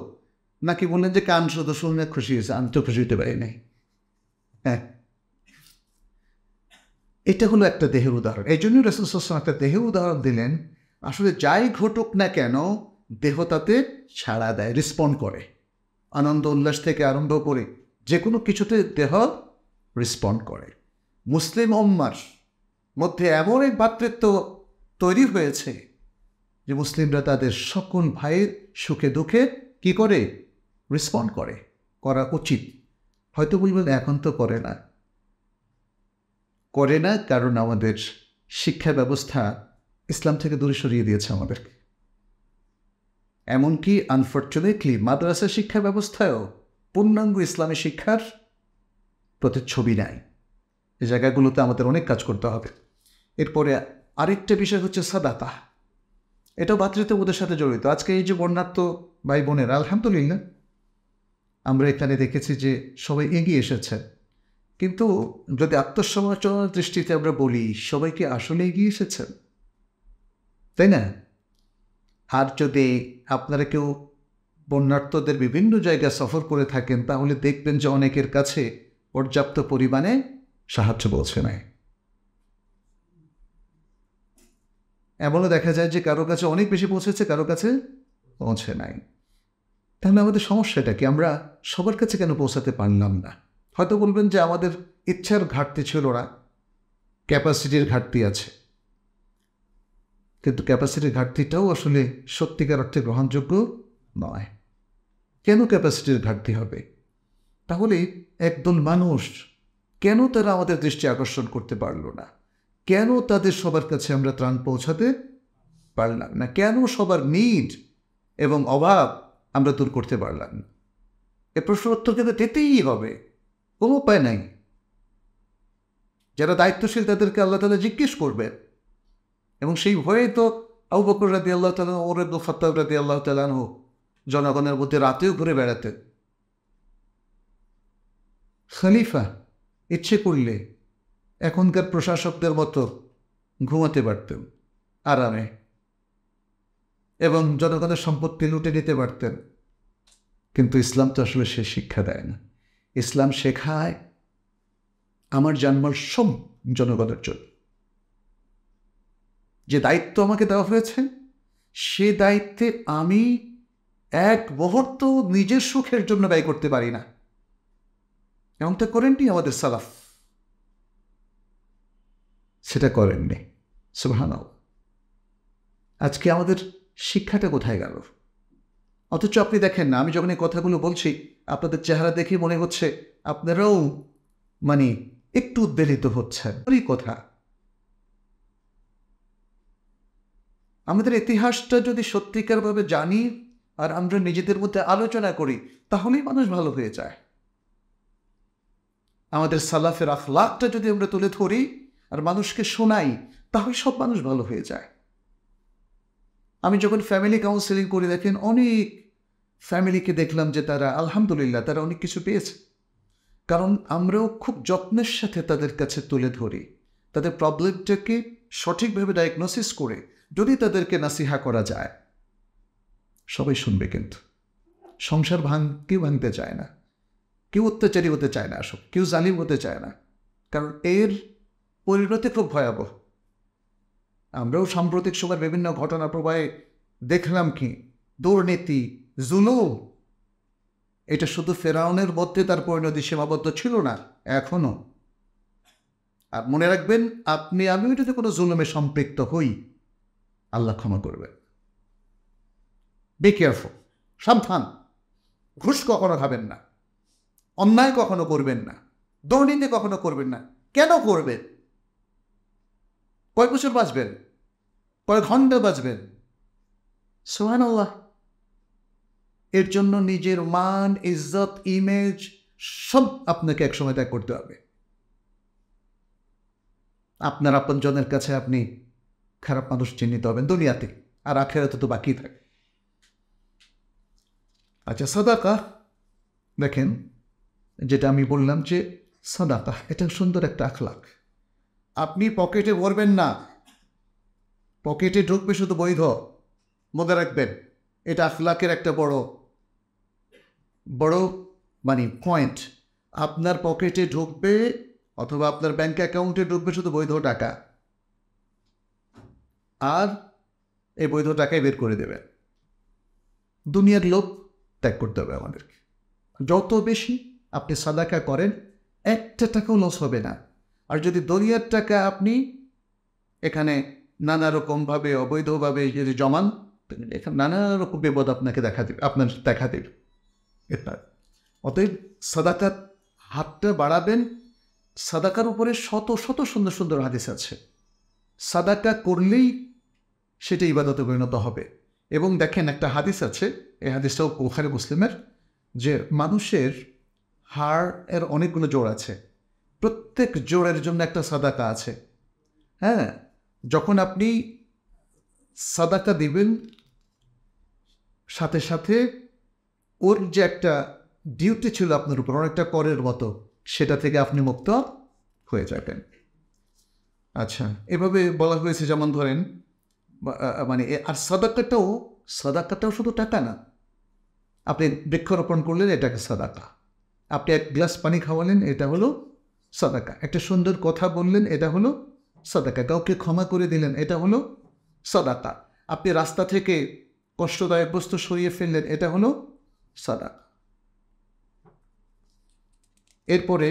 নাকি বললেন যে কান শুধু শুনে খুশি হয়েছে, আমি তো খুশি হতে পারি নাই? হ্যাঁ, এটা হলো একটা দেহের উদাহরণ। এই জন্যই রাসূল সাল্লাল্লাহু আলাইহি ওয়াসাল্লাম একটা দেহের উদাহরণ দিলেন। আসলে যাই ঘটুক না কেন দেহ তাতে সাড়া দেয়, রেসপন্ড করে। আনন্দ উল্লাস থেকে আরম্ভ করে যে কোনো কিছুতে দেহ রেসপন্ড করে। মুসলিম উম্মার মধ্যে এমন এক ভ্রাতৃত্ব তৈরি হয়েছে যে মুসলিমরা তাদের সকল ভাইয়ের সুখে দুঃখে কি করে? রেসপন্ড করে। করা উচিত। হয়তো বলবেন এখন তো করে না, কারণ আমাদের শিক্ষা ব্যবস্থা ইসলাম থেকে দূরে সরিয়ে দিয়েছে আমাদেরকে। এমনকি আনফর্চুনেটলি মাদ্রাসা শিক্ষা ব্যবস্থায়ও পূর্ণাঙ্গ ইসলামী শিক্ষার প্রতিচ্ছবি নাই। এই জায়গাগুলোতে আমাদের অনেক কাজ করতে হবে। এরপরে আরেকটা বিষয় হচ্ছে সাদাকা। এটাও ভ্রাতৃত্ববোধের সাথে জড়িত। আজকে এই যে বর্ণাঢ্য ভাই বোনেরা, আলহামদুলিল্লাহ আমরা এখানে দেখেছি যে সবাই এগিয়ে এসেছে, কিন্তু যদি আত্মসমালোচনার দৃষ্টিতে আমরা বলি, সবাই কি আসলে এগিয়ে এসেছেন? তাই না? আর যদি আপনারা কেউ বন্যার্থদের বিভিন্ন জায়গায় সফর করে থাকেন, তাহলে দেখবেন যে অনেকের কাছে পর্যাপ্ত পরিমাণে সাহায্য পৌঁছে নাই। এমনও দেখা যায় যে কারো কাছে অনেক বেশি পৌঁছেছে, কারো কাছে পৌঁছে নাই। তাহলে আমাদের সমস্যাটা কি? আমরা সবার কাছে কেন পৌঁছাতে পারলাম না? হয়তো বলবেন যে আমাদের ইচ্ছার ঘাটতি ছিল না, ক্যাপাসিটির ঘাটতি আছে। কিন্তু ক্যাপাসিটির ঘাটতিটাও আসলে সত্যিকার অর্থে গ্রহণযোগ্য নয়। কেন ক্যাপাসিটির ঘাটতি হবে? তাহলে একদল মানুষ কেন তারা আমাদের দৃষ্টি আকর্ষণ করতে পারল না? কেন তাদের সবার কাছে আমরা ত্রাণ পৌঁছাতে পারলাম না? কেন সবার নিড এবং অভাব আমরা দূর করতে পারলাম না? এ প্রশ্নের উত্তর কিন্তু দিতেই হবে, কোনো উপায় নাই। যারা দায়িত্বশীল তাদেরকে আল্লাহ তাআলা জিজ্ঞেস করবেন, এবং সেই ভয়েই তো আবু বকর রাদিয়াল্লাহু তাআলা, ওমর ইবনে খাত্তাব রাদিয়াল্লাহু তাআলা আনহু জনগণের মধ্যে রাতেও ঘুরে বেড়াতেন। খলিফা ইচ্ছে করলে এখনকার প্রশাসকদের মতো ঘুমাতে পারতেন আরামে, এবং জনগণের সম্পত্তি লুটে নিতে পারতেন। কিন্তু ইসলাম তো আসলে সে শিক্ষা দেয় না। ইসলাম শেখায় আমার জানমাল সব জনগণের জন্য। যে দায়িত্ব আমাকে দেওয়া হয়েছে, সে দায়িত্বে আমি এক মুহূর্ত নিজের সুখের জন্য ব্যয় করতে পারি না। এমনটা করেননি আমাদের সালাফ, সেটা করেননি। সুবহানাল্লাহ। আজকে আমাদের শিক্ষাটা কোথায় গেল? অথচ আপনি দেখেন না, আমি যখন এই কথাগুলো বলছি আপনাদের চেহারা দেখে মনে হচ্ছে আপনারাও একটু উদ্বেলিত হচ্ছেন। ওই কথা, আমাদের ইতিহাসটা যদি সত্যিকারভাবে জানি আর আমরা নিজেদের মধ্যে আলোচনা করি, তাহলেই মানুষ ভালো হয়ে যায়। আমাদের সালাফের আখলাকটা যদি আমরা তুলে ধরি আর মানুষকে শোনাই, তাহলে সব মানুষ ভালো হয়ে যায়। আমি যখন ফ্যামিলি কাউন্সেলিং করি, দেখেন অনেক ফ্যামিলিকে দেখলাম যে তারা আলহামদুলিল্লাহ তারা অনেক কিছু পেয়েছে, কারণ আমরাও খুব যত্নের সাথে তাদের কাছে তুলে ধরি। তাদের প্রবলেমটাকে সঠিকভাবে ডায়াগনোসিস করে যদি তাদেরকে নাসিহা করা যায়, সবাই শুনবে, কিন্তু সংসার কেউ ভাঙতে চায় না, কেউ অত্যাচারী হতে চায় না, আসলে কেউ জালিম হতে চায় না, কারণ এর পরিণতি খুব ভয়াবহ। আমরাও সাম্প্রতিক সময়ের বিভিন্ন ঘটনা প্রবাহে দেখলাম কি দুর্নীতি, জুলুম। এটা শুধু ফেরাউনের মধ্যে তার পরিণতি সীমাবদ্ধ ছিল না, এখনো। আর মনে রাখবেন, আমিও যদি কোনো জুলুমে সম্পৃক্ত হই, আল্লাহ ক্ষমা করবেন। বি কেয়ারফুল, সাবধান। ঘুষ কখনো খাবেন না, অন্যায় কখনো করবেন না, দুর্নীতি কখনো করবেন না। কেন করবেন? কয় বছর বাঁচবেন? কয় ঘন্টা বাঁচবেন? সুবহানাল্লাহ। এর জন্য নিজের মান, ইজ্জত, ইমেজ সব আপনাকে একসময় ত্যাগ করতে হবে। আপনার আপনজনের কাছে আপনি খারাপ মানুষ চিহ্নিত হবেন দুনিয়াতে, আর আখিরাতে তো বাকি থাকে। আচ্ছা, সাদাকা দেখেন, যেটা আমি বললাম যে সাদাকা এটা সুন্দর একটা আখলাক। আপনি পকেটে ভরবেন না, পকেটে ঢুকবে শুধু বৈধ। মনে রাখবেন, এটা আখলাকের একটা বড় পয়েন্ট। আপনার পকেটে ঢুকবে অথবা আপনার ব্যাংক অ্যাকাউন্টে ঢুকবে শুধু বৈধ টাকা, আর এই বৈধ টাকাই বের করে দেবে। দুনিয়ার লোভ ত্যাগ করতে হবে আমাদেরকে। যত বেশি আপনি সাদাকা করেন, একটা টাকাও লস হবে না। আর যদি দুনিয়ার টাকা আপনি এখানে নানা রকমভাবে অবৈধভাবে যদি জমান, এখানে নানা রকম বিপদ আপনাকে দেখা দেবে। অতএব সাদাকার হাতটা বাড়াবেন। সাদাকার উপরে শত শত সুন্দর সুন্দর হাদিস আছে। সাদাকা করলেই সেটা ইবাদতে পরিণত হবে। এবং দেখেন, একটা হাদিস আছে, এই হাদিসটাও বুখারী মুসলিমের, যে মানুষের হাড় এর অনেকগুলো জোড় আছে, প্রত্যেক জোড়ের জন্য একটা সাদাকা আছে। হ্যাঁ, যখন আপনি সাদাকা দিবেন, সাথে সাথে ওর যে একটা ডিউটি ছিল আপনার উপর, অনেকটা করের মতো, সেটা থেকে আপনি মুক্ত হয়ে যাবেন। আচ্ছা, এভাবে বলা হয়েছে, যেমন ধরেন আর সাদাকাটাও শুধু টাকা না। আপনি বৃক্ষরোপণ করলেন, এটাকে সাদাকা। আপনি এক গ্লাস পানি খাওয়ালেন, এটা হলো সাদাকা। একটা সুন্দর কথা বললেন, এটা হলো সাদাকা। কাউকে ক্ষমা করে দিলেন, এটা হলো সাদাকা। আপনি রাস্তা থেকে কষ্টদায়ক বস্তু সরিয়ে ফেললেন, এটা হলো সাদাকা। এরপরে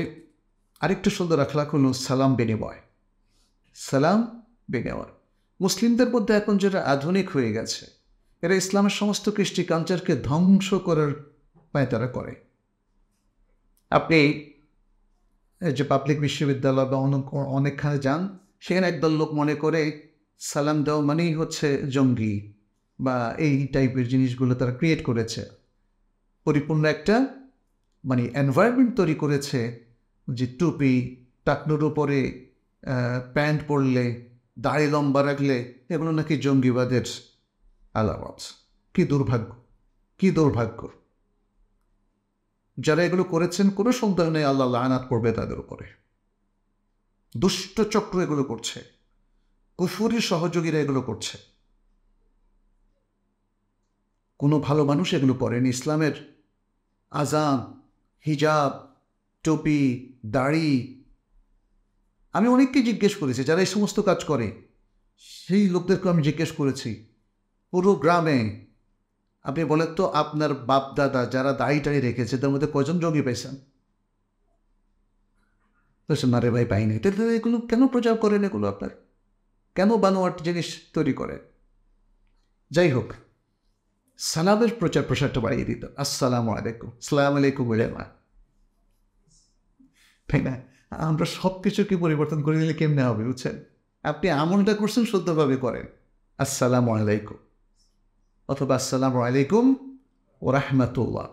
আরেকটু সুন্দর আখলাক হলো সালাম বিনিময়। সালাম বিনিময় মুসলিমদের মধ্যে এখন যেটা আধুনিক হয়ে গেছে, এরা ইসলামের সমস্ত কৃষ্টি কালচারকে ধ্বংস করার পায়তারা করে। আপনি যে পাবলিক বিশ্ববিদ্যালয় বা অনেকখানে যান, সেখানে একদল লোক মনে করে সালাম দেওয়া মানেই হচ্ছে জঙ্গি বা এই টাইপের জিনিসগুলো তারা ক্রিয়েট করেছে। পরিপূর্ণ একটা এনভায়রনমেন্ট তৈরি করেছে যে টুপি, টাকনুর উপরে প্যান্ট পরলে, দাড়ি লম্বা রাখলে এগুলো নাকি জঙ্গিবাদের আলামত। কি দুর্ভাগ্য, কি দুর্ভাগ্য! যারা এগুলো করেছেন, কোনো সন্দেহ নেই আল্লাহ লাআনাত করবে তাদের উপরে। দুষ্ট চক্র এগুলো করছে, কুফরি সহযোগীরা এগুলো করছে। কোনো ভালো মানুষ এগুলো করেনি। ইসলামের আজান, হিজাব, টুপি, দাড়ি, আমি অনেককে জিজ্ঞেস করেছি যারা এই সমস্ত কাজ করে, সেই লোকদেরকে আমি জিজ্ঞেস করেছি, পুরো গ্রামে আপনি বলেন তো আপনার বাপ দাদা যারা দাড়ি টাড়ি রেখেছে তার মধ্যে কজন জঙ্গি পাইছেন? না রে ভাই, পাইনি। তাহলে এগুলো কেন প্রচার করেন? এগুলো আপনার কেন বানোয়াট জিনিস তৈরি করেন? যাই হোক, সালামের প্রচার প্রসারটা বাড়িয়ে দিত। আসসালামু আলাইকুম, সালাম আলাইকুম বলে মা, তাই না? আমরা সব কিছুকে পরিবর্তন করে দিলে কেমনে হবে, বুঝছেন? আপনি আমলটা করছেন, শুদ্ধভাবে করেন, আসসালামু আলাইকুম, অথবা আসসালামু আলাইকুম ও রাহমাতুল্লাহ,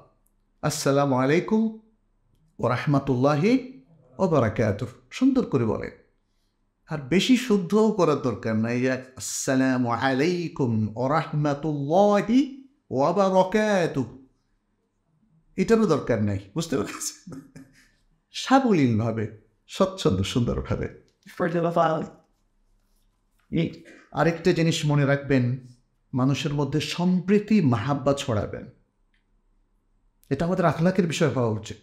আসসালামু আলাইকুম ও রাহমাতুল্লাহি ও বারাকাতুহু, সুন্দর করে বলেন। আর বেশি শুদ্ধও করার দরকার নাই, আসসালামু আলাইকুম ও রাহমাতুল্লাহি ও বারাকাতুহু, এটারও দরকার নাই, বুঝতে পারছেন? সাবলীলভাবে, স্বচ্ছন্দ, সুন্দরভাবে। আরেকটা জিনিস মনে রাখবেন, মানুষের মধ্যে সম্প্রীতি মাহাব্বা ছড়াবেন। এটা আমাদের আখলাকের বিষয় হওয়া উচিত।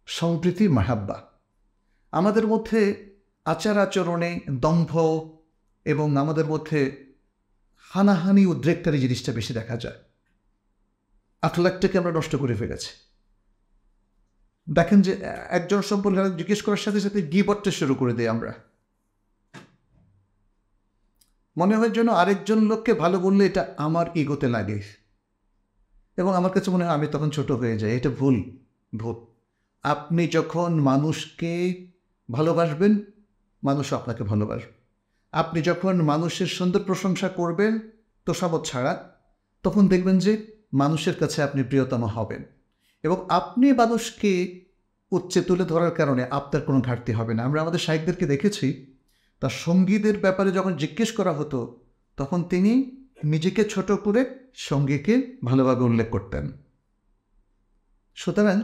সম্প্রীতি মাহাব্বা। আমাদের মধ্যে আচার আচরণে দম্ভ এবং আমাদের মধ্যে হানাহানি উদ্রেককারী জিনিসটা বেশি দেখা যায়। আখলাকটাকে আমরা নষ্ট করে ফেলেছি। দেখেন যে একজন সম্পর্কে জিজ্ঞেস করার সাথে সাথে গীবতটা শুরু করে দিই আমরা। মনে হয় যেন আরেকজন লোককে ভালো বললে এটা আমার ইগোতে লাগে, এবং আমার কাছে মনে হয় আমি তখন ছোট হয়ে যাই। এটা ভুল। আপনি যখন মানুষকে ভালোবাসবেন, মানুষও আপনাকে ভালোবাসবে। আপনি যখন মানুষের সুন্দর প্রশংসা করবেন তোষামত ছাড়া, তখন দেখবেন যে মানুষের কাছে আপনি প্রিয়তম হবেন, এবং আপনি মানুষকে উচ্চে তুলে ধরার কারণে আপনার কোনো ঘাটতি হবে না। আমরা আমাদের শাইখদেরকে দেখেছি, তার সঙ্গীদের ব্যাপারে যখন জিজ্ঞেস করা হতো তখন তিনি নিজেকে ছোট করে সঙ্গীকে ভালোভাবে উল্লেখ করতেন। সুতরাং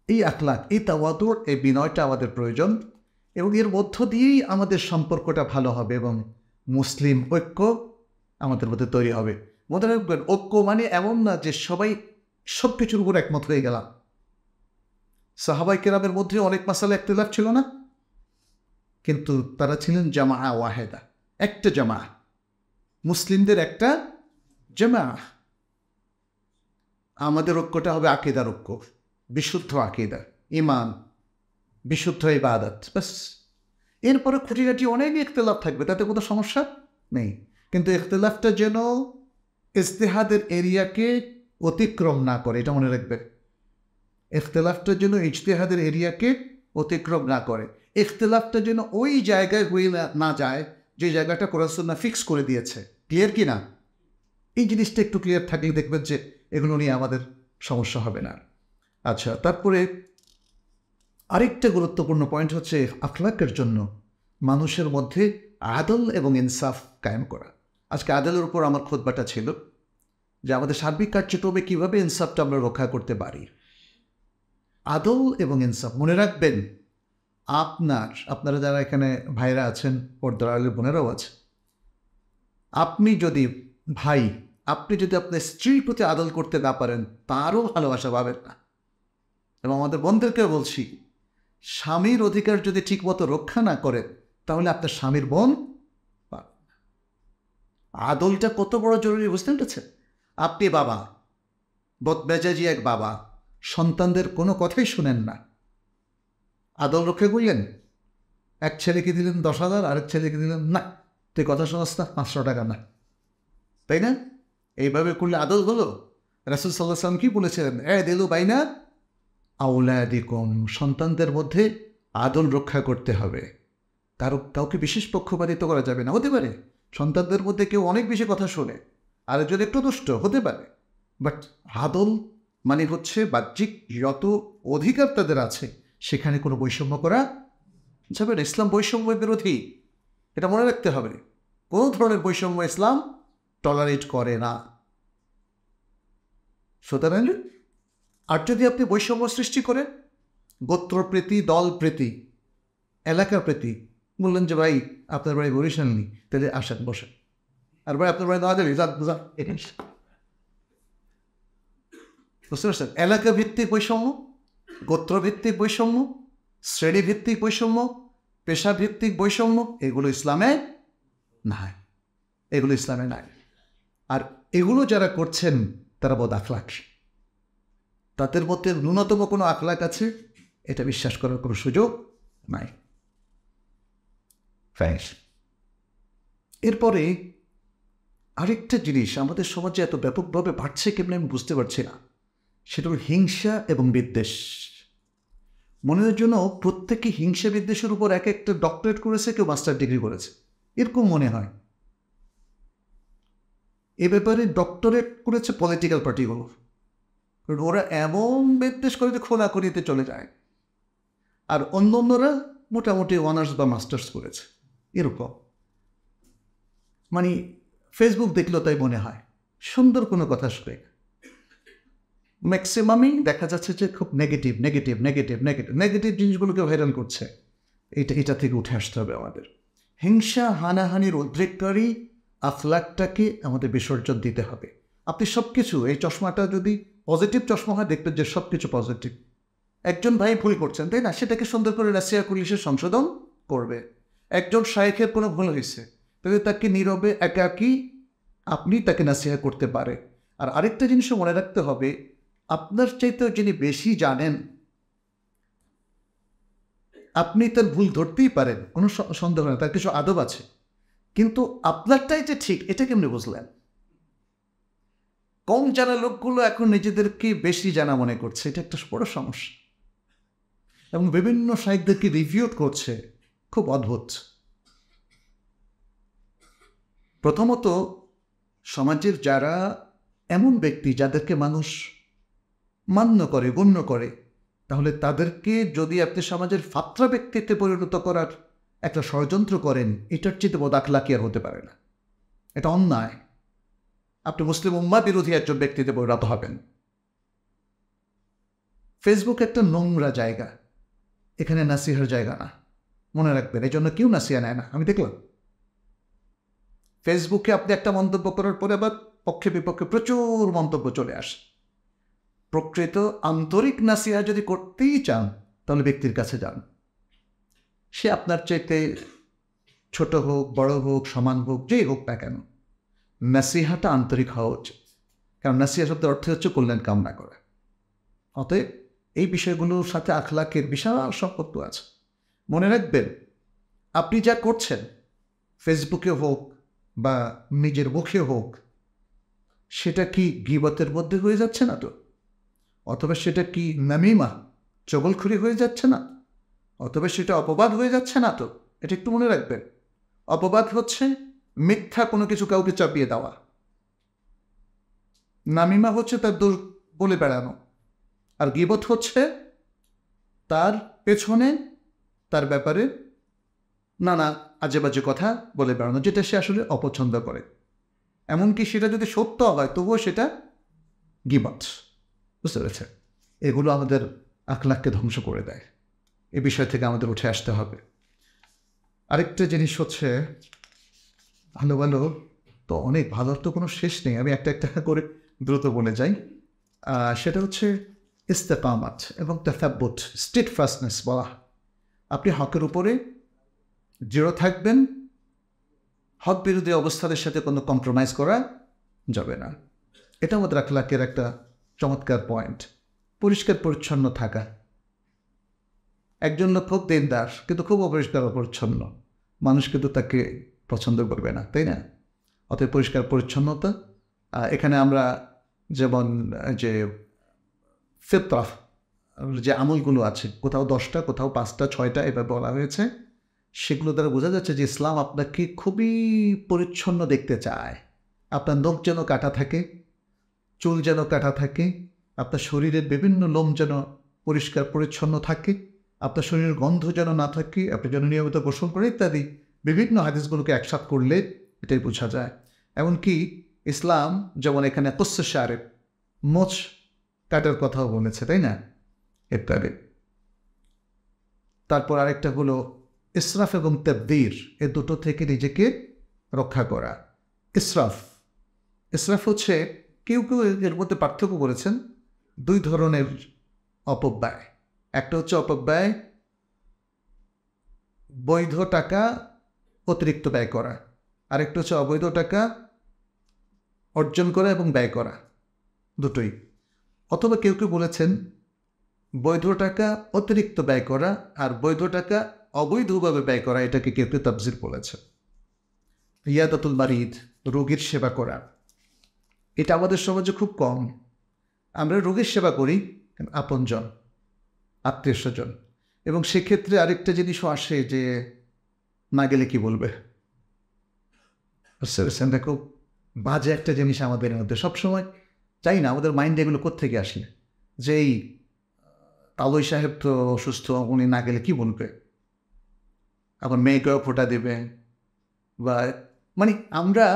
এই আখলাক, এই তাওয়াদুর, এই বিনয়টা আমাদের প্রয়োজন, এবং এর মধ্য দিয়েই আমাদের সম্পর্কটা ভালো হবে এবং মুসলিম ঐক্য আমাদের মধ্যে তৈরি হবে। মনে রাখবেন, ঐক্য মানে এমন না যে সবাই সব কিছুর উপর একমত হয়ে গেলাম। সাহাবায়ে কেরামের মধ্যে অনেক মাসালা ইখতিলাফ ছিল না, কিন্তু তারা ছিলেন জামা ওয়াহেদা, একটা জামা, মুসলিমদের একটা জামা। আমাদের ঐক্যটা হবে আকীদার ঐক্য, বিশুদ্ধ আকীদা, ঈমান, বিশুদ্ধ ইবাদত, বাস। এরপরে খুঁটিনাটি অনেক ইখতিলাফ থাকবে, তাতে কোনো সমস্যা নেই, কিন্তু ইখতিলাফটা যেন ইজতিহাদের এরিয়াকে অতিক্রম না করে, এটা মনে রাখবেন। ইখতিলাফটা যেন ইজতিহাদের এরিয়াকে অতিক্রম না করে। ইখতিলাফটা যেন ওই জায়গায় হয়ে না যায় যে জায়গাটা কোরআন সুন্নাহ ফিক্স করে দিয়েছে। ক্লিয়ার কি না? এই জিনিসটা একটু ক্লিয়ার থাকলে দেখবেন যে এগুলো নিয়ে আমাদের সমস্যা হবে না। আচ্ছা, তারপরে আরেকটা গুরুত্বপূর্ণ পয়েন্ট হচ্ছে আখলাকের জন্য মানুষের মধ্যে আদল এবং ইনসাফ কায়েম করা। আজকে আদলের উপর আমার খুতবাটা ছিল, যে আমাদের সার্বিক কার্যক্রমে কীভাবে ইনসাফটা আমরা রক্ষা করতে পারি। আদল এবং ইনসাফ মনে রাখবেন, আপনারা যারা এখানে ভাইরা আছেন, পর্দার আলের বোনেরাও আছে, আপনি যদি আপনার স্ত্রীর প্রতি আদল করতে না পারেন, তারও ভালোবাসা পাবেন না। এবং আমাদের বোনদেরকেও বলছি, স্বামীর অধিকার যদি ঠিকমতো রক্ষা না করেন, তাহলে আপনার স্বামীর বোন পাবেন না। আদলটা কত বড় জরুরি বুঝতে পেরেছেন? আপনি বাবা, বদমেজাজি এক বাবা, সন্তানদের কোনো কথাই শুনেন না, আদল রক্ষা করলেন। এক ছেলেকে দিলেন 10,000, আরেক ছেলেকে দিলেন না, তুই কথা শোনাস না, 500 টাকা না, তাই না? এইভাবে করলে আদল হলো? রাসূল সাল্লাল্লাহু আলাইহি ওয়াসাল্লাম কি বলেছিলেন? দিলু বাইনা আওলাদিকুম, সন্তানদের মধ্যে আদল রক্ষা করতে হবে। কাউকে বিশেষ পক্ষপাতিত্ব করা যাবে না। হতে পারে সন্তানদের মধ্যে কেউ অনেক বেশি কথা শোনে, আরেকজন একটু দুষ্ট হতে পারে, বাট আদল মানে হচ্ছে বাহ্যিক যত অধিকার তাদের আছে সেখানে কোনো বৈষম্য করা যাবে না। ইসলাম বৈষম্য বিরোধী, এটা মনে রাখতে হবে। কোনো ধরনের বৈষম্য ইসলাম টলারেট করে না। সুতরাং আর যদি আপনি বৈষম্য সৃষ্টি করেন, গোত্রপ্রীতি, দলপ্রীতি, এলাকার প্রীতি, বললেন যে ভাই আপনার বাড়ি বরিশাল নেই, তাহলে আসেন বসেন, আর ভাই আপনার বাড়ি নয়াদিল্লি, বুঝতে পারছেন? এলাকা ভিত্তিক বৈষম্য, গোত্রভিত্তিক বৈষম্য, শ্রেণীভিত্তিক বৈষম্য, পেশাভিত্তিক বৈষম্য, এগুলো ইসলামে নাই, এগুলো ইসলামে নাই। আর এগুলো যারা করছেন তারা বদ আখলাক, তাদের মধ্যে ন্যূনতম কোনো আখলাক আছে এটা বিশ্বাস করার কোনো সুযোগ নাই। এরপরে আরেকটা জিনিস আমাদের সমাজে এত ব্যাপকভাবে বাড়ছে কেমন আমি বুঝতে পারছি না, সেটা হল হিংসা এবং বিদ্বেষ। মনের জন্য প্রত্যেকে হিংসা বিদ্বেষের উপর এক একটা ডক্টরেট করেছে, কেউ মাস্টার ডিগ্রি করেছে, এরকম মনে হয়। এ ব্যাপারে ডক্টরেট করেছে পলিটিক্যাল পার্টিগুলো, কারণ ওরা এমন বিদ্বেষ করে যে খোলাখুলিতে চলে যায়, আর অন্যরা মোটামুটি অনার্স বা মাস্টার্স করেছে, এরকম। মানে ফেসবুক দেখলেও তাই মনে হয়, সুন্দর কোনো কথা শুনে ম্যাক্সিমামই দেখা যাচ্ছে যে খুব negative negative negative negative negative জিনিসগুলোকে ভাইরাল করছে। এটা থেকে উঠে আসতে হবে আমাদের। হিংসা হানাহানির উদ্রেককারী আখলাকটাকে আমাদের বিসর্জন দিতে হবে। আপনি সব কিছু, এই চশমাটা যদি পজিটিভ চশমা হয় দেখবেন যে সব কিছু পজিটিভ। একজন ভাই ভুল করছেন, তাই না? সেটাকে সুন্দর করে নাসিহা করলে সে সংশোধন করবে। একজন শায়েখের কোনো ভুল হয়েছে, তাহলে তাকে নীরবে একাকী আপনি তাকে নাসিহা করতে পারে। আর আরেকটা জিনিসও মনে রাখতে হবে, আপনার চাইতেও যিনি বেশি জানেন, আপনি তার ভুল ধরতেই পারেন, কোনো সন্দেহ নেই, তার কিছু আদব আছে, কিন্তু আপনারটাই যে ঠিক এটা কেমনি বুঝলেন? কম জানা লোকগুলো এখন নিজেদেরকে বেশি জানা মনে করছে, এটা একটা বড় সমস্যা। এবং বিভিন্ন শায়েখদেরকে রিভিউ করছে, খুব অদ্ভুত। প্রথমত, সমাজের যারা এমন ব্যক্তি যাদেরকে মানুষ মান্য করে, গণ্য করে, তাহলে তাদেরকে যদি আপনি সমাজের ফাত্রা ব্যক্তিত্বে পরিণত করার একটা ষড়যন্ত্র করেন, এটার চেয়ে বদ আখলাকি আর হতে পারে না। এটা অন্যায়। আপনি মুসলিম উম্মাহ বিরোধী একজন ব্যক্তিতে পরিণত হবেন। ফেসবুক একটা নোংরা জায়গা, এখানে নাসিহার জায়গা না, মনে রাখবেন। এই জন্য কেউ নাসিহা নেয় না। আমি দেখলাম ফেসবুকে আপনি একটা মন্তব্য করার পরে আবার পক্ষে বিপক্ষে প্রচুর মন্তব্য চলে আসে। প্রকৃত আন্তরিক নাসিহা যদি করতেই চান, তাহলে ব্যক্তির কাছে যান। সে আপনার চাইতে ছোট হোক, বড় হোক, সমান হোক, যেই হোক না কেন, নাসিহাটা আন্তরিক হওয়া উচিত। কারণ নাসিহা শব্দের অর্থ হচ্ছে কল্যাণ কামনা করা। অতএব এই বিষয়গুলোর সাথে আখলাকের বিশাল সম্পর্ক আছে। মনে রাখবেন, আপনি যা করছেন ফেসবুকে হোক বা নিজের মুখে হোক, সেটা কি গীবতের মধ্যে হয়ে যাচ্ছে না তো? অথবা সেটা কি নামিমা, চগলখুরি হয়ে যাচ্ছে না? অথবা সেটা অপবাদ হয়ে যাচ্ছে না তো? এটা একটু মনে রাখবেন। অপবাদ হচ্ছে মিথ্যা কোনো কিছু কাউকে চাপিয়ে দেওয়া, নামিমা হচ্ছে তার দোষ বলে বেড়ানো, আর গীবত হচ্ছে তার পেছনে তার ব্যাপারে নানা আজে বাজে কথা বলে বেড়ানো, যেটা সে আসলে অপছন্দ করে। এমনকি সেটা যদি সত্য হয় তবুও সেটা গীবত। বুঝতে পেরেছে? এগুলো আমাদের আখলাককে ধ্বংস করে দেয়। এই বিষয় থেকে আমাদের উঠে আসতে হবে। আরেকটা জিনিস হচ্ছে, ভালো ভালো তো অনেক ভালোর তো কোনো শেষ নেই, আমি একটা একটা করে দ্রুত বলে যাই। সেটা হচ্ছে ইস্তেকামাত এবং তাসাব্বুত, স্টেডফাস্টনেস বলা। আপনি হকের উপরে দৃঢ় থাকবেন, হক বিরোধী অবস্থাদের সাথে কোনো কম্প্রোমাইজ করা যাবে না। এটা আমাদের আখলাকের একটা চমৎকার পয়েন্ট। পরিষ্কার পরিচ্ছন্ন থাকা। একজন লোক খুব দিনদার কিন্তু খুব অপরিষ্কার অপরিচ্ছন্ন, মানুষ কিন্তু তাকে পছন্দ করবে না, তাই না? অতএব পরিষ্কার পরিচ্ছন্নতা। এখানে আমরা যেমন যে ফিতরা, যে আমলগুলো আছে, কোথাও 10টা, কোথাও 5টা, 6টা এভাবে বলা হয়েছে, সেগুলো দ্বারা বোঝা যাচ্ছে যে ইসলাম আপনাকে খুবই পরিচ্ছন্ন দেখতে চায়। আপনার নখ যেন কাটা থাকে, চুল যেন কাটা থাকে, আপনার শরীরের বিভিন্ন লোম যেন পরিষ্কার পরিচ্ছন্ন থাকে, আপনার শরীরের গন্ধ যেন না থাকে, আপনি যেন নিয়মিত গোসল করে ইত্যাদি বিভিন্ন হাদিসগুলোকে একসাথ করলে এটাই বোঝা যায়। এমনকি ইসলাম যেমন এখানে কুস্সে শারেব, মোচ কাটার কথাও বলেছে, তাই না? ইত্যাদি। তারপর আরেকটা হলো ইসরাফ এবং তাবদীর, এ দুটো থেকে নিজেকে রক্ষা করা। ইসরাফ হচ্ছে, কেউ কেউ এর মধ্যে পার্থক্য করেছেন 2 ধরনের অপব্যয়। একটা হচ্ছে অপব্যয় বৈধ টাকা অতিরিক্ত ব্যয় করা, আরেকটা হচ্ছে অবৈধ টাকা অর্জন করা এবং ব্যয় করা, দুটোই। অথবা কেউ কেউ বলেছেন বৈধ টাকা অতিরিক্ত ব্যয় করা আর বৈধ টাকা অবৈধভাবে ব্যয় করা, এটাকে কেউ কেউ তাফসীর বলেছে। ইয়াদাতুল মারিদ, রোগীর সেবা করা, এটা আমাদের সমাজে খুব কম। আমরা রোগীর সেবা করি আপনজন, আত্মীয় স্বজন, এবং সেক্ষেত্রে আরেকটা জিনিসও আসে যে না গেলে কি বলবে। সেটা খুব বাজে একটা জিনিস আমাদের মধ্যে সবসময়। চাই না, আমাদের মাইন্ডে এগুলো কোত্থেকে আসলে, যে এই তালই সাহেব তো অসুস্থ, উনি না গেলে কি বলবে, আবার মেয়েকেও ফোঁটা দেবে, বা মানে আমরা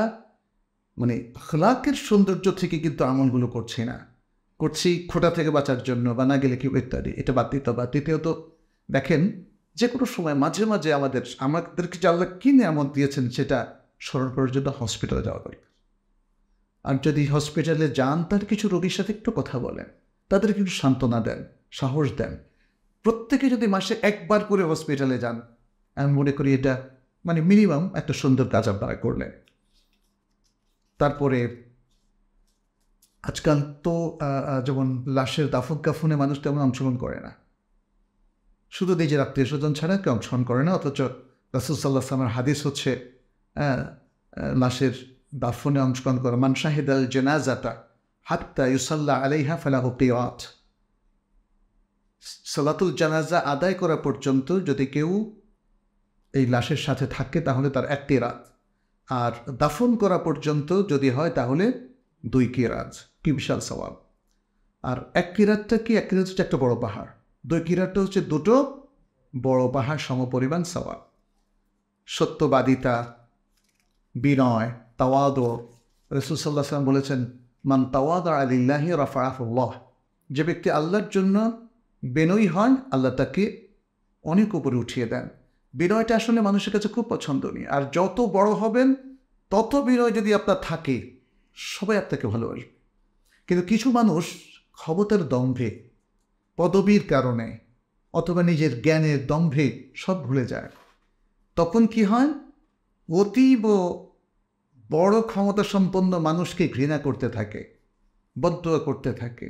আখলাকের সৌন্দর্য থেকে কিন্তু আমলগুলো করছি না, করছি খোঁটা থেকে বাঁচার জন্য বা না গেলে কি ইত্যাদি। এটা বাদ দিতে হবে। দ্বিতীয়ত দেখেন, যে কোনো সময় মাঝে মাঝে আমাদেরকে যে আল্লাহ কী নিয়ামত দিয়েছেন সেটা স্মরণ করার জন্য হসপিটালে যাওয়া দরকার। আর যদি হসপিটালে যান, তার কিছু রোগীর সাথে একটু কথা বলেন, তাদেরকে একটু সান্ত্বনা দেন, সাহস দেন। প্রত্যেকে যদি মাসে একবার করে হসপিটালে যান, আমি মনে করি এটা মানে মিনিমাম একটা সুন্দর কাজ আপনারা করলেন। তারপরে আজকাল তো যেমন লাশের দাফন কাফনে মানুষ তেমন অংশগ্রহণ করে না, শুধু নিজের আত্মীয় স্বজন ছাড়া কেউ অংশগ্রহণ করে না। অথচ রাসূল সাল্লাল্লাহু আলাইহি ওয়াসাল্লামের হাদিস হচ্ছে লাশের দাফনে অংশগ্রহণ করা, মান শাহিদাল জানাজাতা হাত্তা ইউসাল্লা আলাইহা ফালাহু কিরাত। সালাতুল জানাজা আদায় করা পর্যন্ত যদি কেউ এই লাশের সাথে থাকে তাহলে তার 1 কিরাত, আর দাফন করা পর্যন্ত যদি হয় তাহলে 2 কিরাত। কি বিশাল সওয়াব! আর 1 কিরাতটা কি? 1 কিরাত হচ্ছে একটা বড় পাহাড়, 2 কিরাতটা হচ্ছে দুটো বড় পাহাড় সমপরিমাণ সওয়াব। সত্যবাদিতা, বিনয়, তাওয়াদু। রাসূল সাল্লাল্লাহু আলাইহি ওয়াসাল্লাম বলেছেন, মান তাওয়াদা লিল্লাহি রাফাআহুল্লাহ। যে ব্যক্তি আল্লাহর জন্য বিনয়ী হন, আল্লাহ তাকে অনেক উপরে উঠিয়ে দেন। বিনয়টা আসলে মানুষের কাছে খুব পছন্দনীয়। আর যত বড় হবেন তত বিনয় যদি আপনার থাকে, সবাই আপনাকে ভালোবাসবে। কিন্তু কিছু মানুষ ক্ষমতার দম্ভে, পদবীর কারণে অথবা নিজের জ্ঞানের দম্ভে সব ভুলে যায়। তখন কি হয়? অতীব বড় ক্ষমতা সম্পন্ন মানুষকে ঘৃণা করতে থাকে, বদদুয়া করতে থাকে,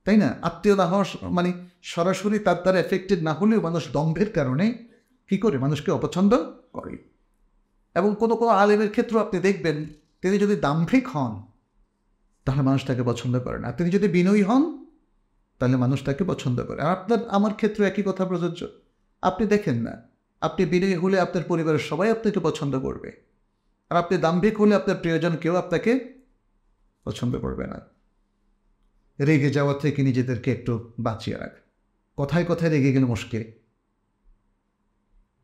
তাই না? আত্মীয় না হওয়া মানে সরাসরি তার দ্বারা এফেক্টেড না হলেও মানুষ দম্ভের কারণে কী করে? মানুষকে অপছন্দ করে। এবং কোনো কোনো আলেমের ক্ষেত্রে আপনি দেখবেন, তিনি যদি দাম্ভিক হন তাহলে মানুষ তাকে পছন্দ করে না। তিনি যদি বিনয়ী হন তাহলে মানুষ তাকে পছন্দ করে। আর আমার ক্ষেত্রে একই কথা প্রযোজ্য। আপনি দেখেন না, আপনি বিনয়ী হলে আপনার পরিবারের সবাই আপনাকে পছন্দ করবে, আর আপনি দাম্ভিক হলে আপনার প্রিয়জন কেউ আপনাকে পছন্দ করবে না। রেগে যাওয়া থেকে নিজেদেরকে একটু বাঁচিয়ে রাখ। কথায় কথায় রেগে গেলে মুশকিল,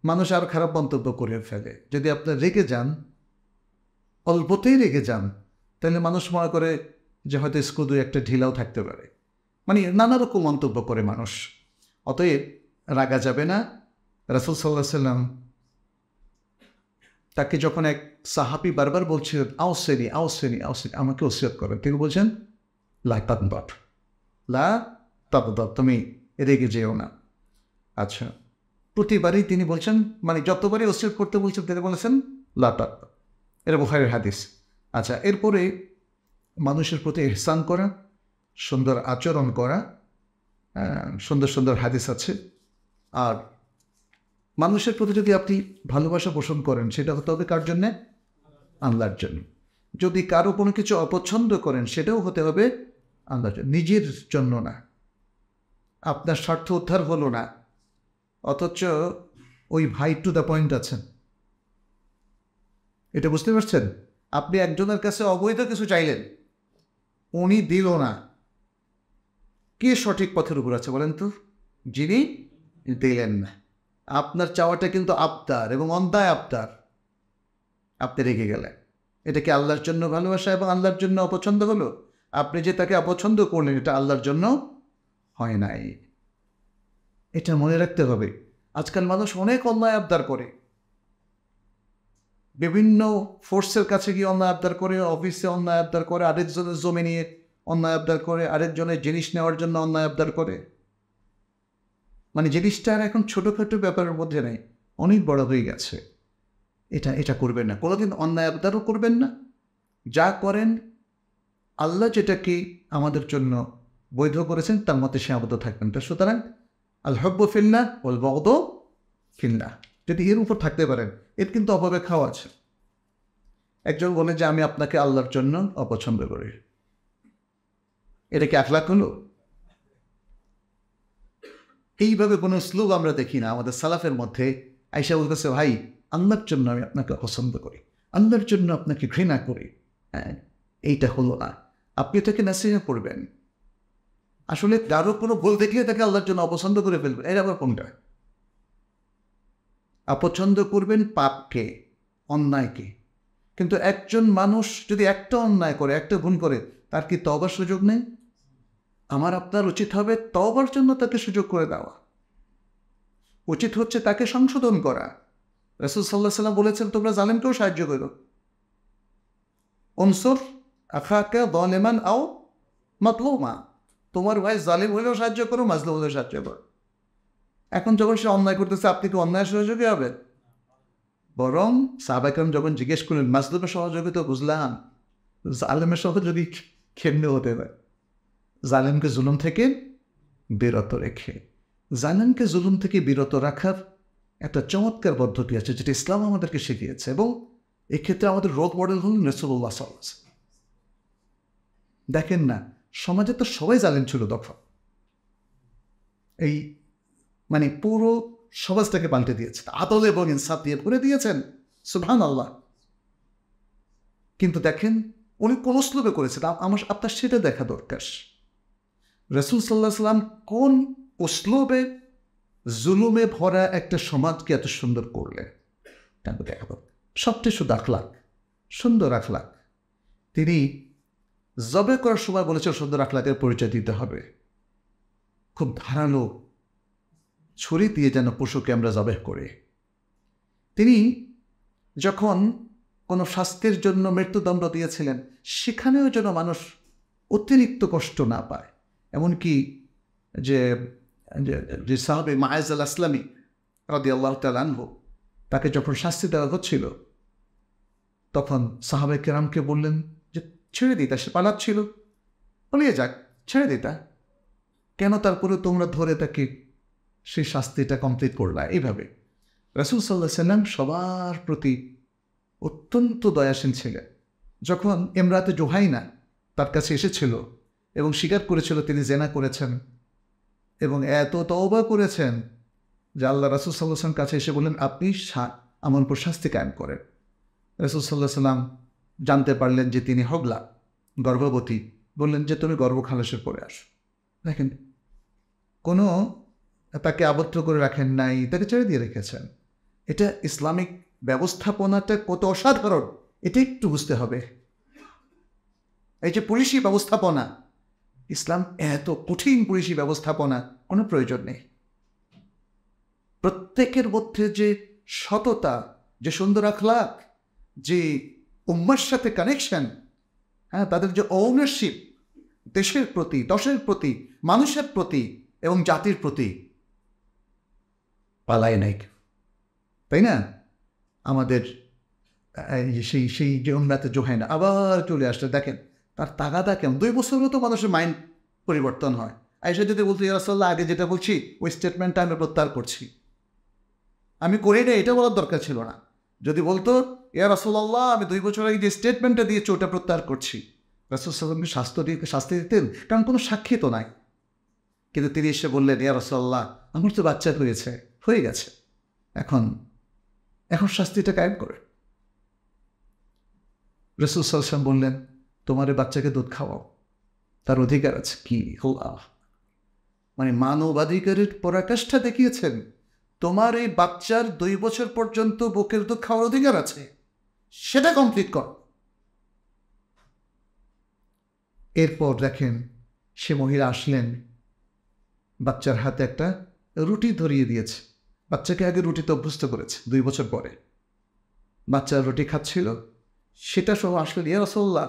মানুষ আরও খারাপ মন্তব্য করে ফেলে। যদি আপনার রেগে যান, অল্পতেই রেগে যান, তাহলে মানুষ মনে করে যে হয়তো স্ক্রু 2-1টা ঢিলাও থাকতে পারে, মানে নানা রকম মন্তব্য করে মানুষ। অতএব রাগা যাবে না। রাসূল সাল্লাল্লাহু আলাইহি ওয়াসাল্লাম তাকে যখন এক সাহাবী বারবার বলছিলেন, আওসেনি আওসেনি আওসেনি, আমাকে ওসিয়ত করেন, তিনি বলছেন লা তাগদাব, লা তাগদাব, তুমি রেগে যেও না। আচ্ছা, প্রতিবারই তিনি বলছেন, মানে যতবারই ওসিয়ত করতে বলছেন তিনি বলেছেন লা তাগদাব। এটা বুখারীর হাদিস। আচ্ছা, এরপরে মানুষের প্রতি ইহসান করা, সুন্দর আচরণ করা, সুন্দর সুন্দর হাদিস আছে। আর মানুষের প্রতি যদি আপনি ভালোবাসা পোষণ করেন, সেটা হতে হবে কার জন্যে? আল্লাহর জন্য। যদি কারো কোনো কিছু অপছন্দ করেন, সেটাও হতে হবে আল্লাহর জন্য, নিজের জন্য না। আপনার স্বার্থ উদ্ধার হলো না, অথচ ওই ভাই টু দ্য পয়েন্ট আছেন, এটা বুঝতে পারছেন? আপনি একজনের কাছে অবৈধ কিছু চাইলেন, উনি দিল না। কে সঠিক পথের উপর আছে বলেন তো? যিনি দিলেন না। আপনার চাওয়াটা কিন্তু আবদার এবং অন্যায় আবদার, আপনি রেগে গেলেন। এটা কি আল্লাহর জন্য ভালোবাসা এবং আল্লাহর জন্য অপছন্দ হলো? আপনি যে তাকে অপছন্দ করলেন, এটা আল্লাহর জন্য হয় নাই। এটা মনে রাখতে হবে। আজকাল মানুষ অনেক অন্যায় আবদার করে, বিভিন্ন ফোর্সের কাছে গিয়ে অন্যায় আবদার করে, অফিসে অন্যায় আবদার করে, আরেকজনের জমি নিয়ে অন্যায় আবদার করে, আরেকজনের জিনিস নেওয়ার জন্য অন্যায় আবদার করে। মানে জিনিসটা আর এখন ছোটোখাটো ব্যাপারের মধ্যে নেই, অনেক বড় হয়ে গেছে। এটা করবেন না, কোনোদিন অন্যায় আবদারও করবেন না। যা করেন, আল্লাহ যেটাকে আমাদের জন্য বৈধ করেছেন তার মতে সে আবদ্ধ থাকবেন। তো সুতরাং আল হব্বু ফিল্লাহ ওয়াল বগদু ফিল্লাহ, যদি এর উপর থাকতে পারেন, এর কিন্তু অভাবে খাওয়া আছে। একজন বলে যে আমি আপনাকে আল্লাহর জন্য অপছন্দ করি, এটা কি আখলাক হলো? এইভাবে কোনো শ্লোক আমরা দেখি না আমাদের সালাফের মধ্যে। আয়েশা বলতেছে, ভাই আল্লাহর জন্য আমি আপনাকে অপছন্দ করি, আল্লাহর জন্য আপনাকে ঘৃণা করি। হ্যাঁ, এইটা হলো না। আপনি তাকে নাসিহা করবেন। আসলে কারো কোনো ভুল দেখলে তাকে আল্লাহর জন্য অপছন্দ করে ফেলবেন, এর আবার কোনটা? অপছন্দ করবেন পাপকে, অন্যায়কে। কিন্তু একজন মানুষ যদি একটা অন্যায় করে, একটা ভুল করে, তার কি তওবার সুযোগ নেই? আমার আপনার উচিত হবে তওবার জন্য তাকে সুযোগ করে দেওয়া। উচিত হচ্ছে তাকে সংশোধন করা, রাসূল সাল্লাল্লাহু আলাইহি ওয়াসাল্লাম বলেছেন তোমরা জালিমকেও সাহায্য করো। উনসুর আখাকা যালিমান আও মাতলুমা, তোমার ভাই জালিম হলেও সাহায্য করো, মাজলুম হলেও সাহায্য করো। এখন যখন সে অন্যায় করতেছে আপনি কি অন্যায় সহযোগী হবেন? বরং সাহাবায়ে কেরাম যখন জিজ্ঞেস করলেন মাজলুমের সহযোগী তো বুঝলাম, জালেমের সহযোগী কেমনে হতে পারে? জালেমকে জুলুম থেকে বিরত রেখে, জালেমকে জুলুম থেকে বিরত রাখার একটা চমৎকার পদ্ধতি আছে যেটা ইসলাম আমাদেরকে শিখিয়েছে, এবং এক্ষেত্রে আমাদের রোল মডেল হলেন রাসূলুল্লাহ সাল্লাল্লাহু আলাইহি ওয়াসাল্লাম। দেখেন না, সমাজে তো সবাই জালেম ছিল তখন, এই মানে পুরো সমাজটাকে পাল্টে দিয়েছেন, আদল এবং ইনসাফ দিয়ে ভরে দিয়েছেন, সুবহানাল্লাহ। কিন্তু দেখেন উনি কোন উসলুবে করেছেন, আমার আপনার সেটা দেখা দরকার। রাসূল সাল্লাল্লাহু আলাইহি ওয়াসাল্লাম কোন উসলুবে জুলুমে ভরা একটা সমাজকে এত সুন্দর করলেন, তাকে দেখাবো। সবচেয়ে শুধু আখলাক, সুন্দর আখলাক। তিনি জবে করার সময় বলেছেন সুন্দর আখলাকের পরিচয় দিতে হবে। খুব ধারালো ছুরি দিয়ে যেন পশুকে আমরা জবেহ করি। তিনি যখন কোনো শাস্তির জন্য মৃত্যুদণ্ড দিয়েছিলেন সেখানেও যেন মানুষ অতিরিক্ত কষ্ট না পায়। এমনকি যে সাহাবী মায়েজ আল আসলামী রাদিয়াল্লাহু তাআলা আনহু, তাকে যখন শাস্তি দেওয়া হচ্ছিল তখন সাহাবায়ে কেরামকে বললেন যে ছেড়ে দিতা, সে পালাচ্ছিল, পালিয়ে যাক, ছেড়ে দিতা, কেন তারপরে তোমরা ধরে তাকে সেই শাস্তিটা কমপ্লিট করলা? এইভাবে রাসূল সাল্লাল্লাহু আলাইহি ওয়াসাল্লাম সবার প্রতি অত্যন্ত দয়াশীল ছিলেন। যখন ইমরাতে জুহাইনা তার কাছে এসেছিল এবং স্বীকার করেছিল তিনি জেনা করেছেন এবং এত তওবা করেছেন যে আল্লাহ রাসূল সাল্লাল্লাহু আলাইহি ওয়াসাল্লাম কাছে এসে বললেন আপনি আমার উপর শাস্তি কায়েম করেন। রাসূল সাল্লাল্লাহু আলাইহি ওয়াসাল্লাম জানতে পারলেন যে তিনি হগলা, গর্ভবতী, বললেন যে তুমি গর্ভ খালাসের পরে আসো। দেখেন, কোনো তাকে আবদ্ধ করে রাখেন নাই, তাকে ছেড়ে দিয়ে রেখেছেন। এটা ইসলামিক ব্যবস্থাপনাটা কত অসাধারণ এটা একটু বুঝতে হবে। এই যে পুলিশি ব্যবস্থাপনা, ইসলাম এত কঠিন পুলিশি ব্যবস্থাপনা কোনো প্রয়োজন নেই। প্রত্যেকের মধ্যে যে সততা, যে সুন্দর আখলাক, যে উম্মার সাথে কানেকশন, হ্যাঁ, তাদের যে ওনারশিপ দেশের প্রতি, দশের প্রতি, মানুষের প্রতি এবং জাতির প্রতি, পালায় নাই, তাই না? আমাদের সেই যে উমরাতে জোহাইনা আবার চলে আসলে দেখেন তার তাগাদা কেমন। 2 বছরও তো মানুষের মাইন্ড পরিবর্তন হয়। আয়েশা যদি বলতো ইয়া রাসূলুল্লাহ আগে যেটা বলছি ওই স্টেটমেন্টটা আমি প্রত্যাহার করছি, আমি করি না, এটা বলার দরকার ছিল না। যদি বলতো ইয়া রাসূলুল্লাহ আমি 2 বছর আগে যে স্টেটমেন্টটা দিয়েছি ওটা প্রত্যাহার করছি, রাসূল সাল্লাল্লাহু আলাইহি ওয়াসাল্লাম শাস্তি দিতেন, কারণ কোনো সাক্ষী তো নাই। কিন্তু তিনি এসে বললেন ইয়া রাসূলুল্লাহ আমার তো বাচ্চা হয়ে গেছে, এখন শাস্তিটা কায়েম করে। রাসূল সাল্লাল্লাহু আলাইহি ওয়াসাল্লাম বললেন তোমার এই বাচ্চাকে দুধ খাওয়াও, তার অধিকার আছে। কি মানে মানবাধিকারের পরাকাষ্ঠা দেখিয়েছেন, তোমার এই বাচ্চার 2 বছর পর্যন্ত বুকের দুধ খাওয়ার অধিকার আছে, সেটা কমপ্লিট কর। এরপর দেখেন সে মহিলা আসলেন, বাচ্চার হাতে একটা রুটি ধরিয়ে দিয়েছে। বাচ্চাকে আগে রুটিতে অভ্যস্ত করেছে, 2 বছর পরে বাচ্চা রুটি খাচ্ছিল, সেটা সহ আসলে ইয়া রাসূলুল্লাহ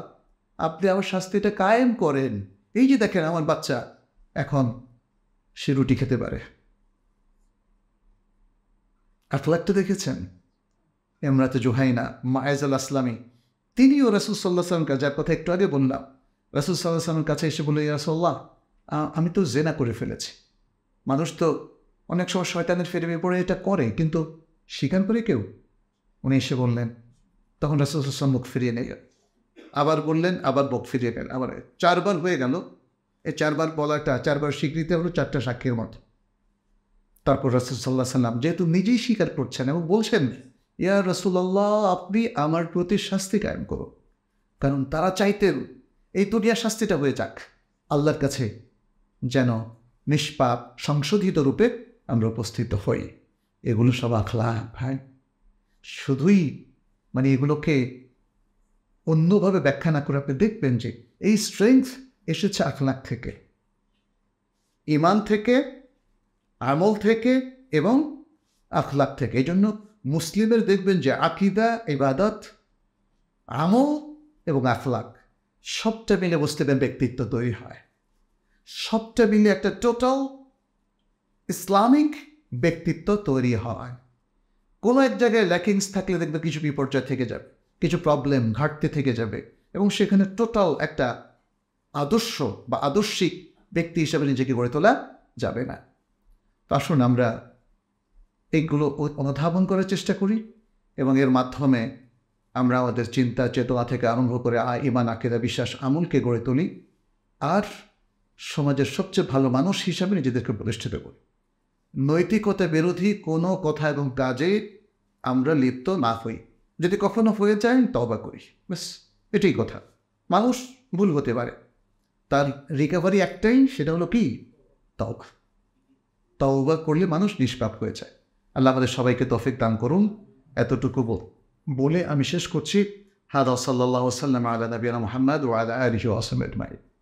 আপনি আমার শাস্তিটা কায়েম করেন, এই যে দেখেন আমার বাচ্চা এখন সে রুটি খেতে পারে। আখলাকটা দেখেছেন? ইমরাতে জুহাইনা মায়েজ আল আসলামী, তিনিও রাসূল সাল্লাল্লাহু আলাইহি ওয়াসাল্লাম যার কথা একটু আগে বললাম, রাসূল সাল্লাল্লাহু আলাইহি ওয়াসাল্লামের কাছে এসে বলল ইয়া রাসূলুল্লাহ আমি তো জেনা করে ফেলেছি। মানুষ তো অনেক সময় শয়তানের ফেরেবে পড়ে এটা করে, কিন্তু স্বীকার করে কেউ? উনি এসে বললেন, তখন রাসূল সাল্লাল্লাহু আলাইহি ওয়াসাল্লাম মুখ ফিরিয়ে নিয়ে গেল, আবার বললেন, আবার মুখ ফিরিয়ে গেল, আবার 4 বার হয়ে গেল। এই 4 বার বলাটা, 4 বার স্বীকৃতি হলো 4টা সাক্ষীর মতো। তারপর রাসূল সাল্লাল্লাহু আলাইহি ওয়াসাল্লাম যেহেতু নিজেই স্বীকার করছেন এবং বলছেন ইয়া রাসূলুল্লাহ আপনি আমার প্রতি শাস্তি কায়েম করুন, কারণ তারা চাইতেন এই দুনিয়ার শাস্তিটা হয়ে যাক, আল্লাহর কাছে যেন নিষ্পাপ সংশোধিত রূপে আমরা উপস্থিত হই। এগুলো সব আখলাক ভাই, শুধুই মানে এগুলোকে অন্যভাবে ব্যাখ্যা না করে আপনি দেখবেন যে এই স্ট্রেংথ এসেছে আখলাক থেকে, ঈমান থেকে, আমল থেকে এবং আখলাক থেকে। এই জন্য মুসলিমের দেখবেন যে আকিদা, ইবাদত, আমল এবং আখলাক সবটা মিলে মুসলিমের ব্যক্তিত্ব তৈরি হয়। সবটা মিলে একটা টোটাল ইসলামিক ব্যক্তিত্ব তৈরি হয়। কোনো এক জায়গায় ল্যাকিংস থাকলে দেখবে কিছু বিপর্যয় থেকে যাবে, কিছু প্রবলেম ঘাটতি থেকে যাবে, এবং সেখানে টোটাল একটা আদর্শ বা আদর্শিক ব্যক্তি হিসাবে নিজেকে গড়ে তোলা যাবে না। তো আসুন আমরা এইগুলো অনুধাবন করার চেষ্টা করি এবং এর মাধ্যমে আমরা আমাদের চিন্তা চেতনা থেকে আরম্ভ করে ঈমান, আকীদা, বিশ্বাস, আমলকে গড়ে তুলি আর সমাজের সবচেয়ে ভালো মানুষ হিসাবে নিজেদেরকে প্রতিষ্ঠিত করি। নৈতিকতা বিরোধী কোনো কথা এবং কাজে আমরা লিপ্ত না হই। যদি কখনো হয়ে যায় তওবা করি, ব্যাস এটাই কথা। মানুষ ভুল হতে পারে, তার রিকভারি একটাই, সেটা হলো কি? তওবা। তওবা করলে মানুষ নিষ্পাপ হয়ে যায়। আল্লাহ আমাদের সবাইকে তৌফিক দান করুন। এতটুকু বলে আমি শেষ করছি। হাদা সাল্লাল্লাহু আলা নবিয়িনা মুহাম্মদ ওয়া আলা আলিহি ওয়া সাহবিহি আজমাইন।